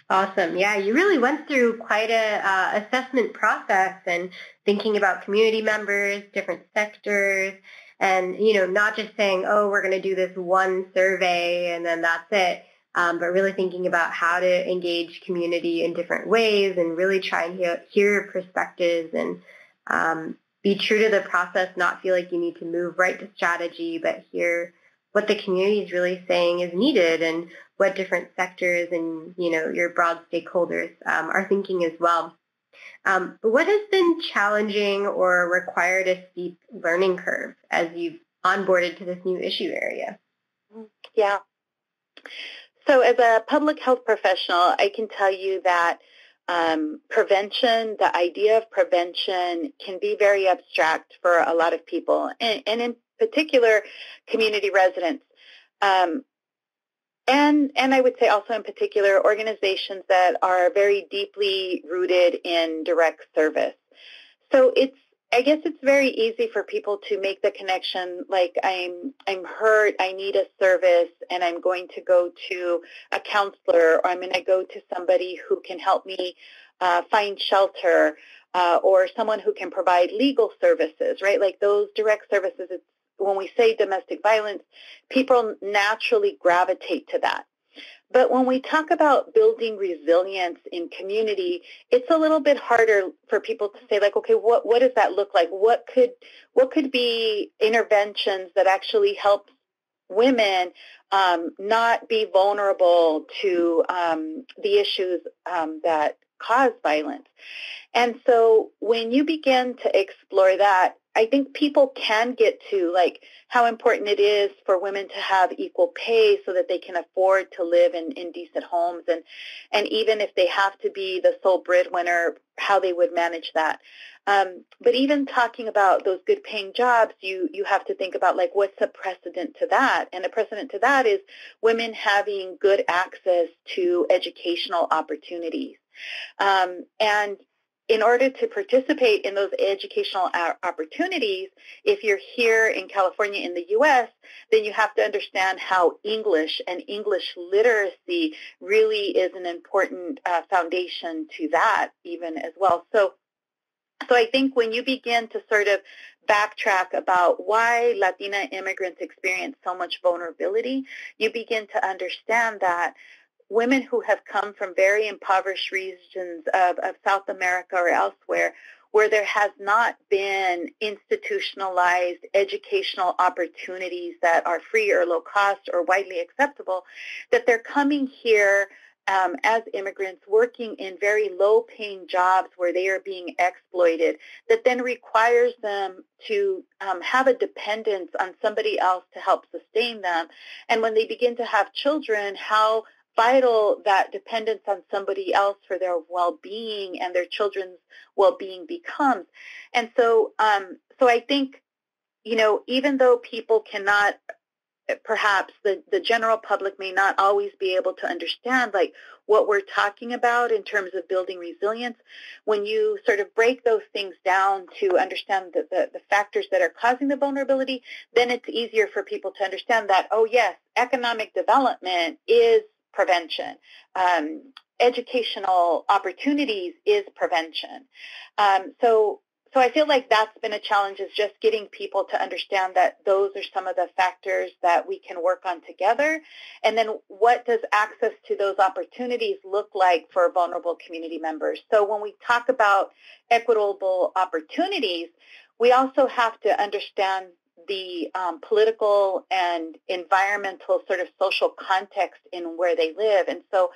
Awesome. Yeah, you really went through quite a assessment process and thinking about community members, different sectors, and, not just saying, oh, we're going to do this one survey and then that's it, but really thinking about how to engage community in different ways and really try and hear perspectives and be true to the process, not feel like you need to move right to strategy, but hear what the community is really saying is needed and what different sectors and, your broad stakeholders are thinking as well. What has been challenging or required a steep learning curve as you've onboarded to this new issue area? Yeah. So as a public health professional, I can tell you that prevention, the idea of prevention can be very abstract for a lot of people, and in particular, community residents. And I would say also in particular organizations that are very deeply rooted in direct service. So I guess it's very easy for people to make the connection like I'm hurt, I need a service, and I'm going to go to a counselor, or I'm going to go to somebody who can help me find shelter, or someone who can provide legal services, right? Like those direct services, when we say domestic violence, people naturally gravitate to that. But when we talk about building resilience in community, it's a little bit harder for people to say, like, okay, what does that look like? What could be interventions that actually help women not be vulnerable to the issues that cause violence? And so when you begin to explore that, I think people can get to like how important it is for women to have equal pay so that they can afford to live in decent homes, and even if they have to be the sole breadwinner, how they would manage that. But even talking about those good paying jobs, you have to think about like what's the precedent to that, and the precedent to that is women having good access to educational opportunities. And in order to participate in those educational opportunities, if you're here in California in the U.S., then you have to understand how English and English literacy really is an important foundation to that even as well. So I think when you begin to sort of backtrack about why Latina immigrants experience so much vulnerability, you begin to understand that women who have come from very impoverished regions of South America or elsewhere, where there has not been institutionalized educational opportunities that are free or low cost or widely acceptable, that they're coming here as immigrants working in very low-paying jobs where they are being exploited, that then requires them to have a dependence on somebody else to help sustain them. And when they begin to have children, how vital that dependence on somebody else for their well-being and their children's well-being becomes. And so I think, even though people cannot, perhaps the general public may not always be able to understand like what we're talking about in terms of building resilience, when you sort of break those things down to understand the factors that are causing the vulnerability, then it's easier for people to understand that, oh yes, economic development is prevention. Educational opportunities is prevention. So I feel like that's been a challenge, is just getting people to understand that those are some of the factors that we can work on together. And then what does access to those opportunities look like for vulnerable community members? So when we talk about equitable opportunities, we also have to understand the political and environmental sort of social context in where they live. And so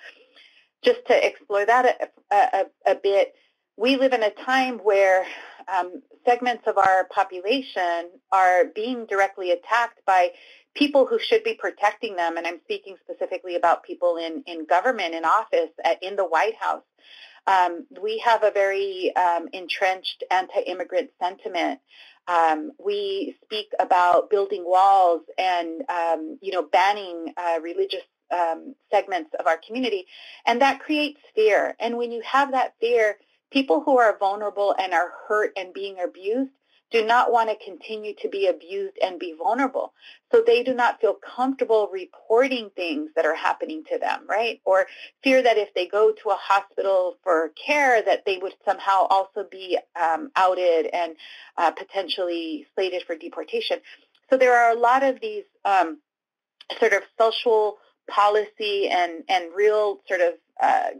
just to explore that a bit, we live in a time where segments of our population are being directly attacked by people who should be protecting them. And I'm speaking specifically about people in government, in office, in the White House. We have a very entrenched anti-immigrant sentiment. We speak about building walls and, banning religious segments of our community, and that creates fear. And when you have that fear, people who are vulnerable and are hurt and being abused do not want to continue to be abused and be vulnerable. So they do not feel comfortable reporting things that are happening to them, right? Or fear that if they go to a hospital for care, that they would somehow also be outed and potentially slated for deportation. So there are a lot of these sort of social policy and real sort of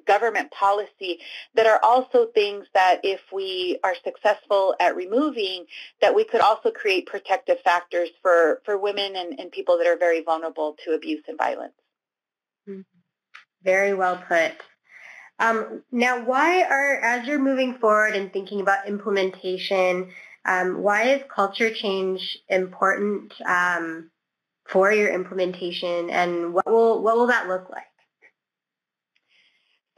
government policy that are also things that if we are successful at removing, that we could also create protective factors for women and people that are very vulnerable to abuse and violence. Very well put. Now, as you're moving forward and thinking about implementation, why is culture change important for your implementation, and what will that look like?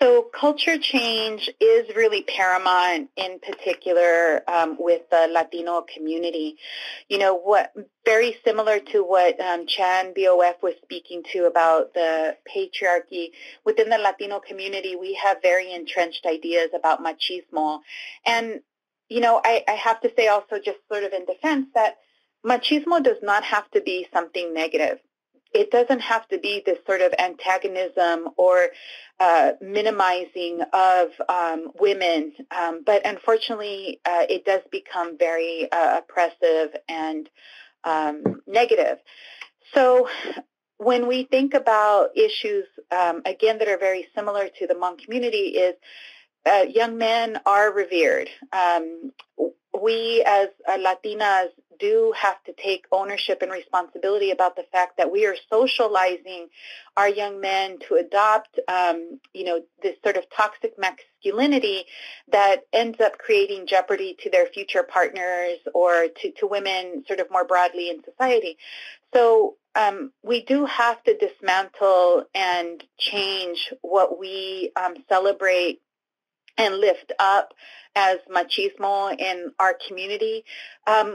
So culture change is really paramount, in particular with the Latino community. Very similar to what CHAN-BOF was speaking to about the patriarchy. Within the Latino community, we have very entrenched ideas about machismo. And, I have to say also, just sort of in defense, that machismo does not have to be something negative. It doesn't have to be this sort of antagonism or minimizing of women, but unfortunately it does become very oppressive and negative. So when we think about issues, again, that are very similar to the Hmong community, is young men are revered. We as Latinas do have to take ownership and responsibility about the fact that we are socializing our young men to adopt, this sort of toxic masculinity that ends up creating jeopardy to their future partners or to women sort of more broadly in society. So we do have to dismantle and change what we celebrate and lift up as machismo in our community.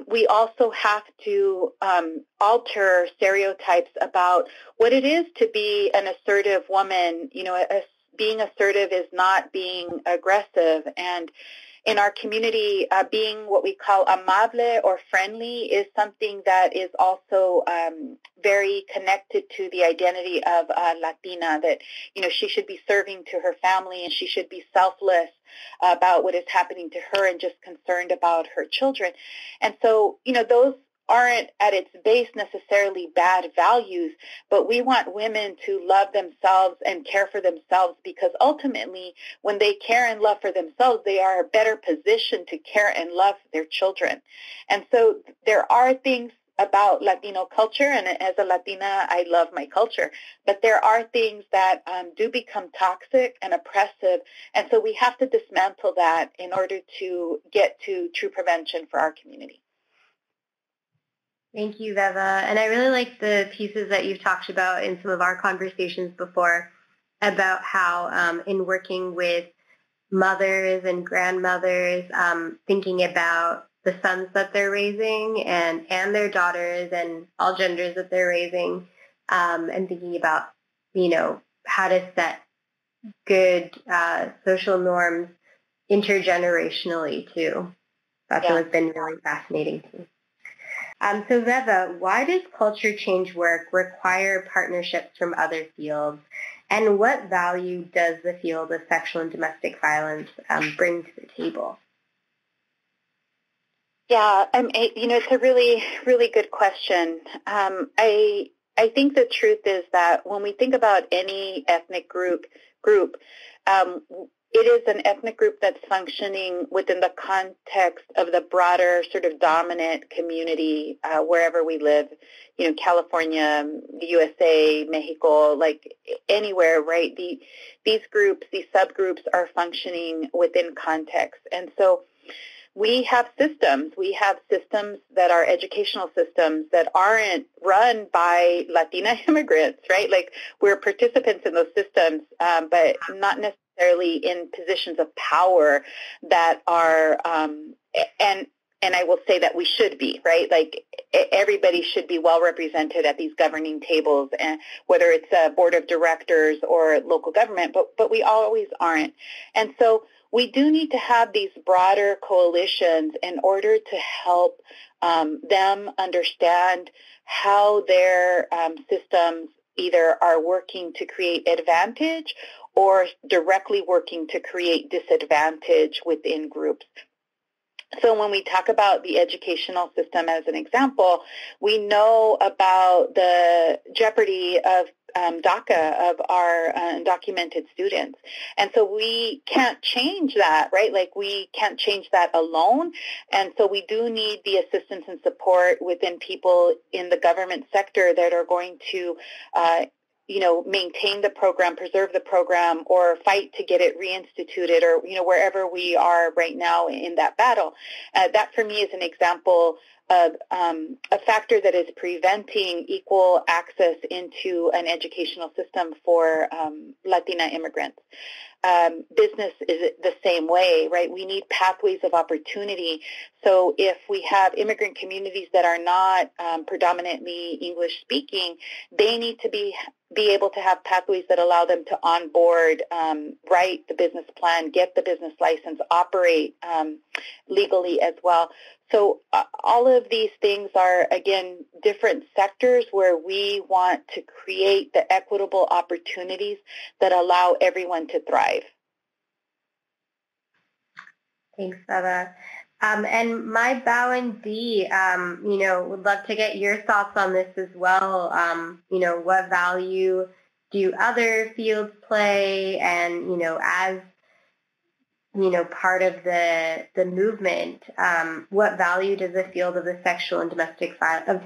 We also have to alter stereotypes about what it is to be an assertive woman. Being assertive is not being aggressive. And in our community, being what we call amable or friendly is something that is also very connected to the identity of Latina, that, she should be serving to her family and she should be selfless about what is happening to her and just concerned about her children. And so, those aren't at its base necessarily bad values, but we want women to love themselves and care for themselves, because ultimately when they care and love for themselves, they are better positioned to care and love their children. And so there are things about Latino culture, and as a Latina, I love my culture, but there are things that do become toxic and oppressive, and so we have to dismantle that in order to get to true prevention for our community. Thank you, Veva. And I really like the pieces that you've talked about in some of our conversations before about how in working with mothers and grandmothers, thinking about the sons that they're raising and their daughters and all genders that they're raising, and thinking about, how to set good social norms intergenerationally too. That's what's been really fascinating to me. So Veva, why does culture change work require partnerships from other fields? And what value does the field of sexual and domestic violence bring to the table? Yeah, it's a really, really good question. I think the truth is that when we think about any ethnic group, it is an ethnic group that's functioning within the context of the broader sort of dominant community wherever we live, California, the USA, Mexico, like anywhere, right? These groups, these subgroups are functioning within context. And so we have systems. We have systems that are educational systems that aren't run by Latina immigrants, right? Like we're participants in those systems, but not necessarily in positions of power that are, and and I will say that we should be, right? Like everybody should be well represented at these governing tables, and whether it's a board of directors or local government, but we always aren't. And so we do need to have these broader coalitions in order to help them understand how their systems either are working to create advantage or directly working to create disadvantage within groups. So when we talk about the educational system as an example, we know about the jeopardy of DACA, of our undocumented students. And so we can't change that, right? Like we can't change that alone. And so we do need the assistance and support within people in the government sector that are going to maintain the program, preserve the program, or fight to get it reinstituted, or, wherever we are right now in that battle. That for me is an example of a factor that is preventing equal access into an educational system for Latina immigrants. Business is the same way, right? We need pathways of opportunity. So if we have immigrant communities that are not predominantly English speaking, they need to be able to have pathways that allow them to onboard, write the business plan, get the business license, operate legally as well. So all of these things are, again, different sectors where we want to create the equitable opportunities that allow everyone to thrive. Thanks, Veva. And MaiBao and Dee, would love to get your thoughts on this as well. What value do other fields play? And, as part of the movement, what value does the field of sexual and domestic violence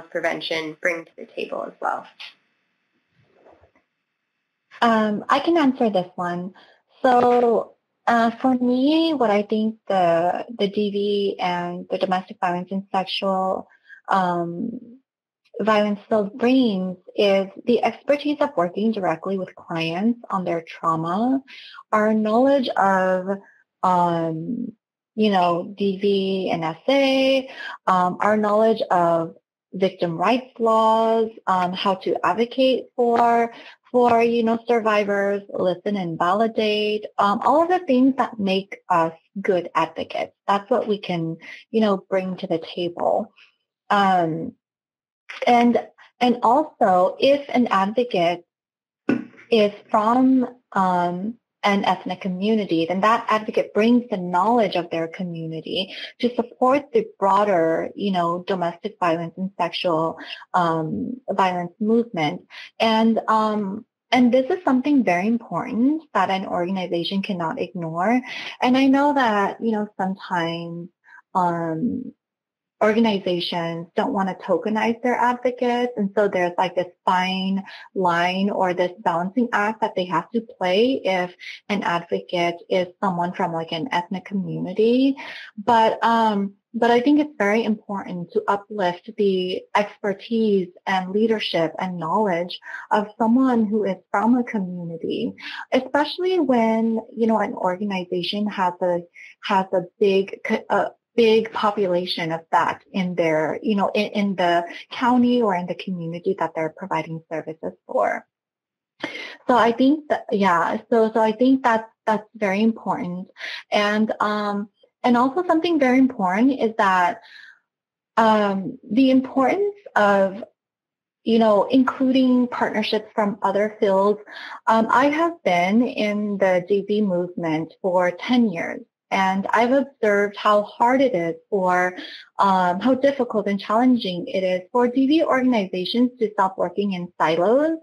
prevention bring to the table as well? I can answer this one. So for me, what I think the DV and the domestic violence and sexual violence field brings is the expertise of working directly with clients on their trauma, our knowledge of, DV and SA, our knowledge of victim rights laws, how to advocate for survivors, listen and validate, all of the things that make us good advocates. That's what we can, bring to the table. And also, if an advocate is from an ethnic community, then that advocate brings the knowledge of their community to support the broader, domestic violence and sexual violence movement. And this is something very important that an organization cannot ignore. And I know that, sometimes organizations don't want to tokenize their advocates. And so there's like this fine line or this balancing act that they have to play if an advocate is someone from like an ethnic community. But I think it's very important to uplift the expertise and leadership and knowledge of someone who is from a community, especially when, an organization has a big population of that in their, in the county or in the community that they're providing services for. So I think that, so I think that's very important. And also something very important is that the importance of, including partnerships from other fields. I have been in the DV movement for 10 years. And I've observed how hard it is or how difficult and challenging it is for DV organizations to stop working in silos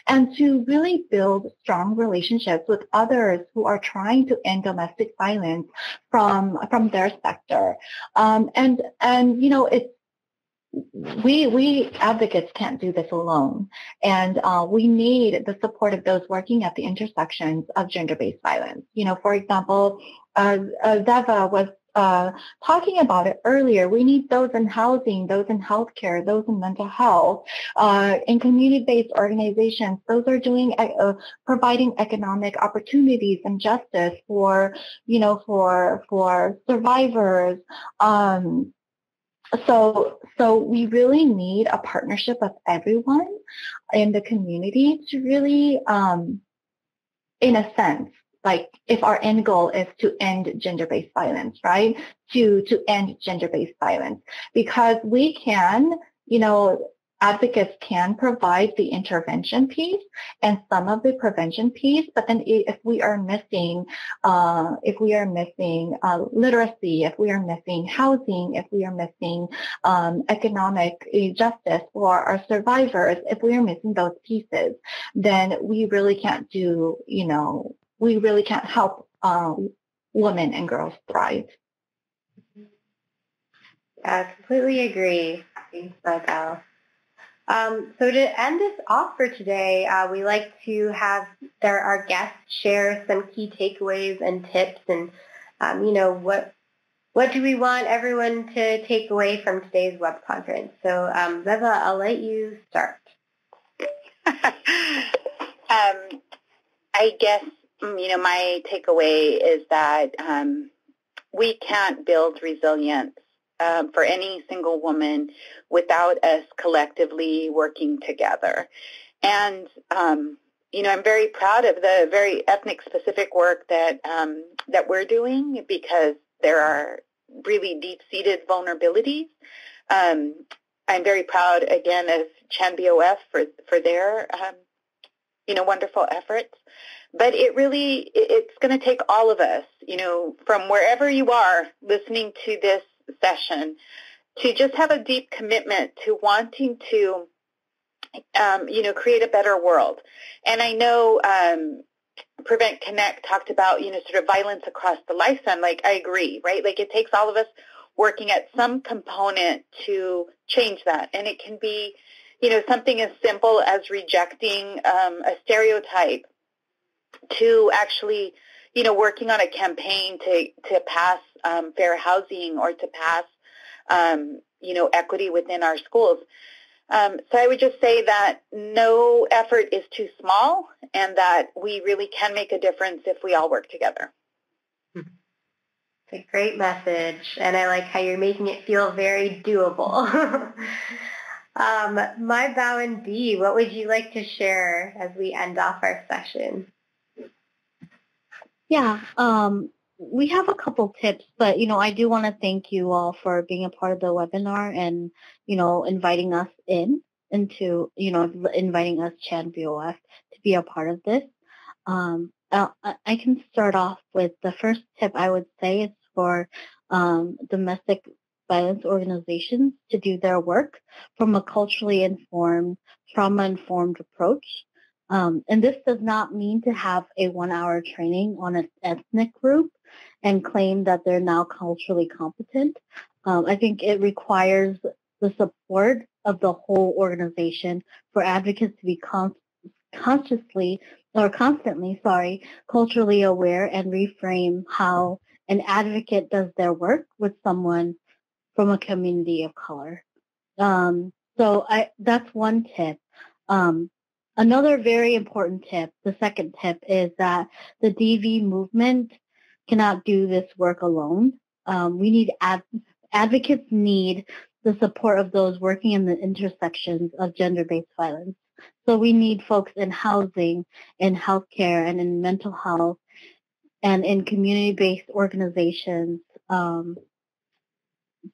and to really build strong relationships with others who are trying to end domestic violence from their sector. We advocates can't do this alone, and we need the support of those working at the intersections of gender-based violence. For example, Veva was talking about it earlier. We need those in housing, those in healthcare, those in mental health, in community-based organizations. Those are doing providing economic opportunities and justice for for survivors. So we really need a partnership of everyone in the community to really, in a sense, like if our end goal is to end gender-based violence, right? To end gender-based violence, because we can, advocates can provide the intervention piece and some of the prevention piece, but then if we are missing literacy, if we are missing housing, if we are missing economic justice for our survivors, if we are missing those pieces, then we really can't do, we really can't help women and girls thrive. I completely agree. Thanks, MaiBao. So to end this off for today, we like to have our guests share some key takeaways and tips, and what do we want everyone to take away from today's web conference? So Veva, I'll let you start. I guess my takeaway is that we can't build resilience for any single woman without us collectively working together. And, I'm very proud of the very ethnic-specific work that we're doing, because there are really deep-seated vulnerabilities. I'm very proud, again, of CHAN-BOF for their, wonderful efforts. But it's going to take all of us, from wherever you are listening to this session, to just have a deep commitment to wanting to, create a better world. And I know PreventConnect talked about, sort of violence across the lifetime. Like, I agree, right? Like, it takes all of us working at some component to change that. And it can be, something as simple as rejecting a stereotype, to actually, working on a campaign to pass fair housing, or to pass, equity within our schools. So I would just say that no effort is too small, and that we really can make a difference if we all work together. It's a great message, and I like how you're making it feel very doable. MaiBao and Dee, what would you like to share as we end off our session? Yeah, we have a couple tips, but, I do want to thank you all for being a part of the webinar and, inviting us into, inviting us, CHAN-BOF, to be a part of this. I can start off with the first tip I would say is for domestic violence organizations to do their work from a culturally informed, trauma-informed approach. And this does not mean to have a 1-hour training on an ethnic group and claim that they're now culturally competent. I think it requires the support of the whole organization for advocates to be constantly culturally aware and reframe how an advocate does their work with someone from a community of color. So that's one tip. Another very important tip, the second tip, is that the DV movement cannot do this work alone. We need advocates need the support of those working in the intersections of gender-based violence. So we need folks in housing, in healthcare, and in mental health, and in community-based organizations.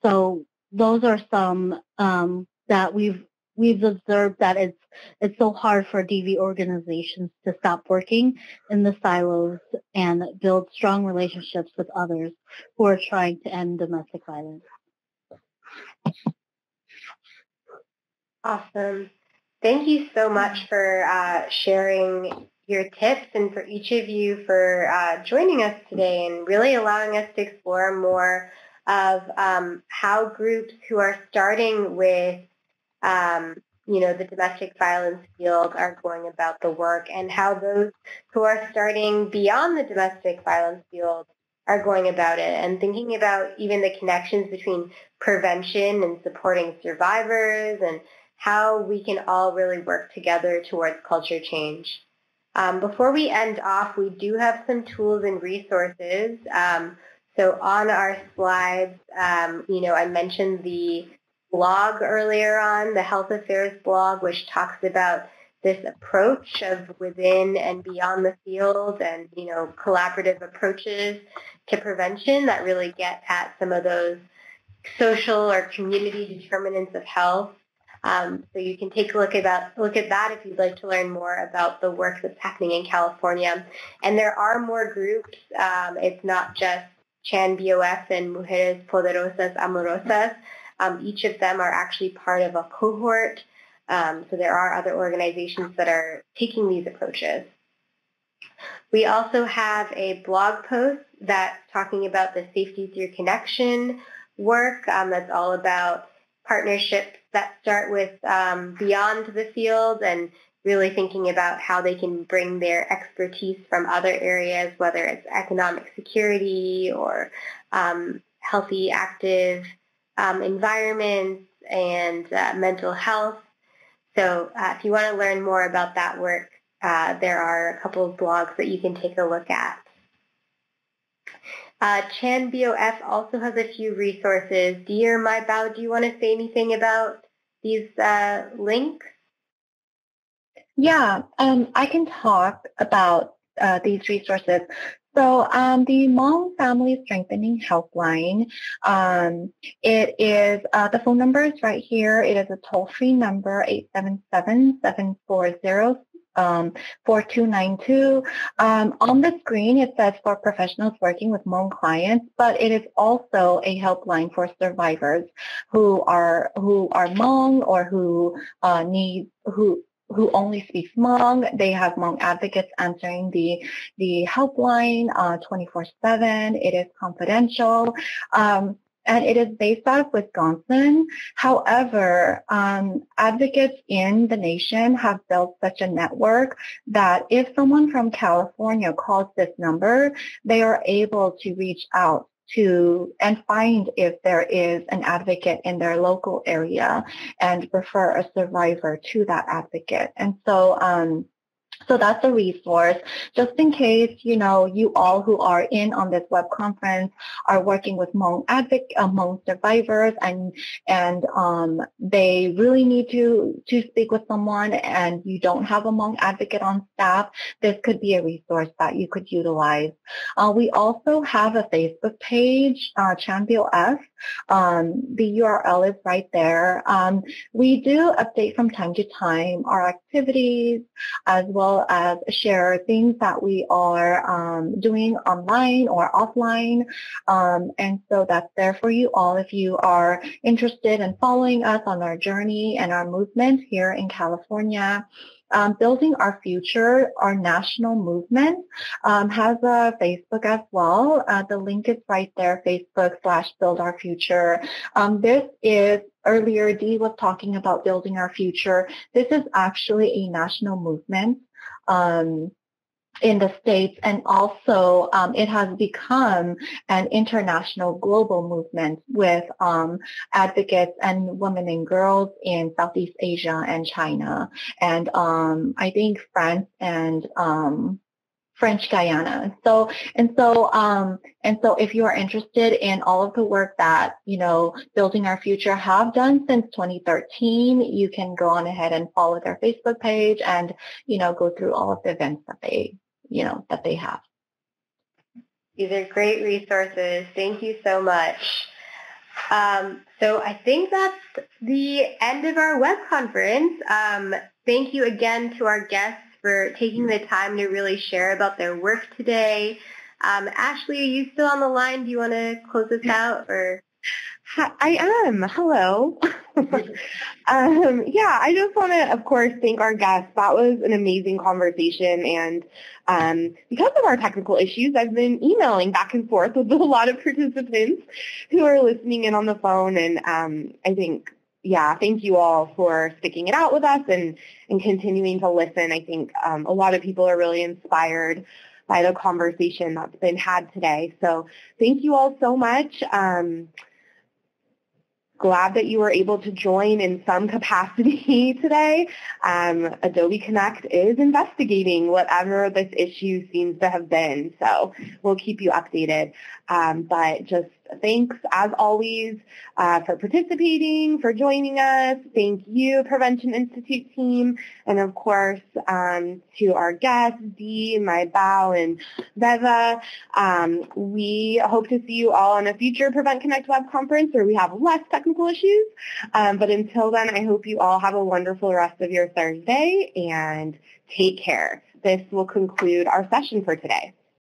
So those are some that we've observed that it's so hard for DV organizations to stop working in the silos and build strong relationships with others who are trying to end domestic violence. Awesome. Thank you so much for sharing your tips, and for each of you for joining us today and really allowing us to explore more of how groups who are starting with the domestic violence field are going about the work, and how those who are starting beyond the domestic violence field are going about it, and thinking about even the connections between prevention and supporting survivors and how we can all really work together towards culture change. Before we end off, we do have some tools and resources. So on our slides, I mentioned the blog earlier on, the Health Affairs blog, which talks about this approach of within and beyond the field and, collaborative approaches to prevention that really get at some of those social or community determinants of health. So you can take a look at that if you'd like to learn more about the work that's happening in California. And there are more groups. It's not just CHAN-BOF and Mujeres Poderosas Amorosas. Each of them are actually part of a cohort. So there are other organizations that are taking these approaches. We also have a blog post that's talking about the Safety Through Connection work that's all about partnerships that start with beyond the field and really thinking about how they can bring their expertise from other areas, whether it's economic security or healthy, active environments and mental health. So if you want to learn more about that work, there are a couple of blogs that you can take a look at. CHAN-BOF also has a few resources. Dee or MaiBao, do you want to say anything about these links? Yeah, I can talk about these resources. So the Hmong Family Strengthening Helpline, it is, the phone number is right here. It is a toll-free number, 877-740 4292. On the screen, it says for professionals working with Hmong clients, but it is also a helpline for survivors who are Hmong or who only speaks Hmong. They have Hmong advocates answering the helpline 24/7. It is confidential. And it is based out of Wisconsin. However, advocates in the nation have built such a network that if someone from California calls this number, they are able to reach out to and find if there is an advocate in their local area and refer a survivor to that advocate. And so that's a resource just in case, you all who are in on this web conference are working with Hmong survivors and they really need to speak with someone and you don't have a Hmong advocate on staff. This could be a resource that you could utilize. We also have a Facebook page, CHAN-BOF. The URL is right there. We do update from time to time our activities as well as share things that we are doing online or offline. And so that's there for you all if you are interested in following us on our journey and our movement here in California. Building Our Future, our national movement, has a Facebook as well. The link is right there, Facebook/Build Our Future. This is, earlier Dee was talking about Building Our Future. This is actually a national movement in the States, and also it has become an international global movement with advocates and women and girls in Southeast Asia and China, and I think France and French Guyana. So if you are interested in all of the work that, Building Our Future have done since 2013, you can go on ahead and follow their Facebook page and, go through all of the events that they have. These are great resources. Thank you so much. So I think that's the end of our web conference. Thank you again to our guests for taking the time to really share about their work today. Ashley, are you still on the line? Do you want to close us out? Or? I am. Hello. I just want to, of course, thank our guests. That was an amazing conversation. And because of our technical issues, I've been emailing back and forth with a lot of participants who are listening in on the phone. And I think, thank you all for sticking it out with us and continuing to listen. I think a lot of people are really inspired by the conversation that's been had today. So thank you all so much. Glad that you were able to join in some capacity today. Adobe Connect is investigating whatever this issue seems to have been, so we'll keep you updated. But just thanks, as always, for participating, for joining us. Thank you, Prevention Institute team, and of course, to our guests, Dee, MaiBao, and Veva. We hope to see you all on a future PreventConnect web conference where we have less technical issues. But until then, I hope you all have a wonderful rest of your Thursday, and take care. This will conclude our session for today.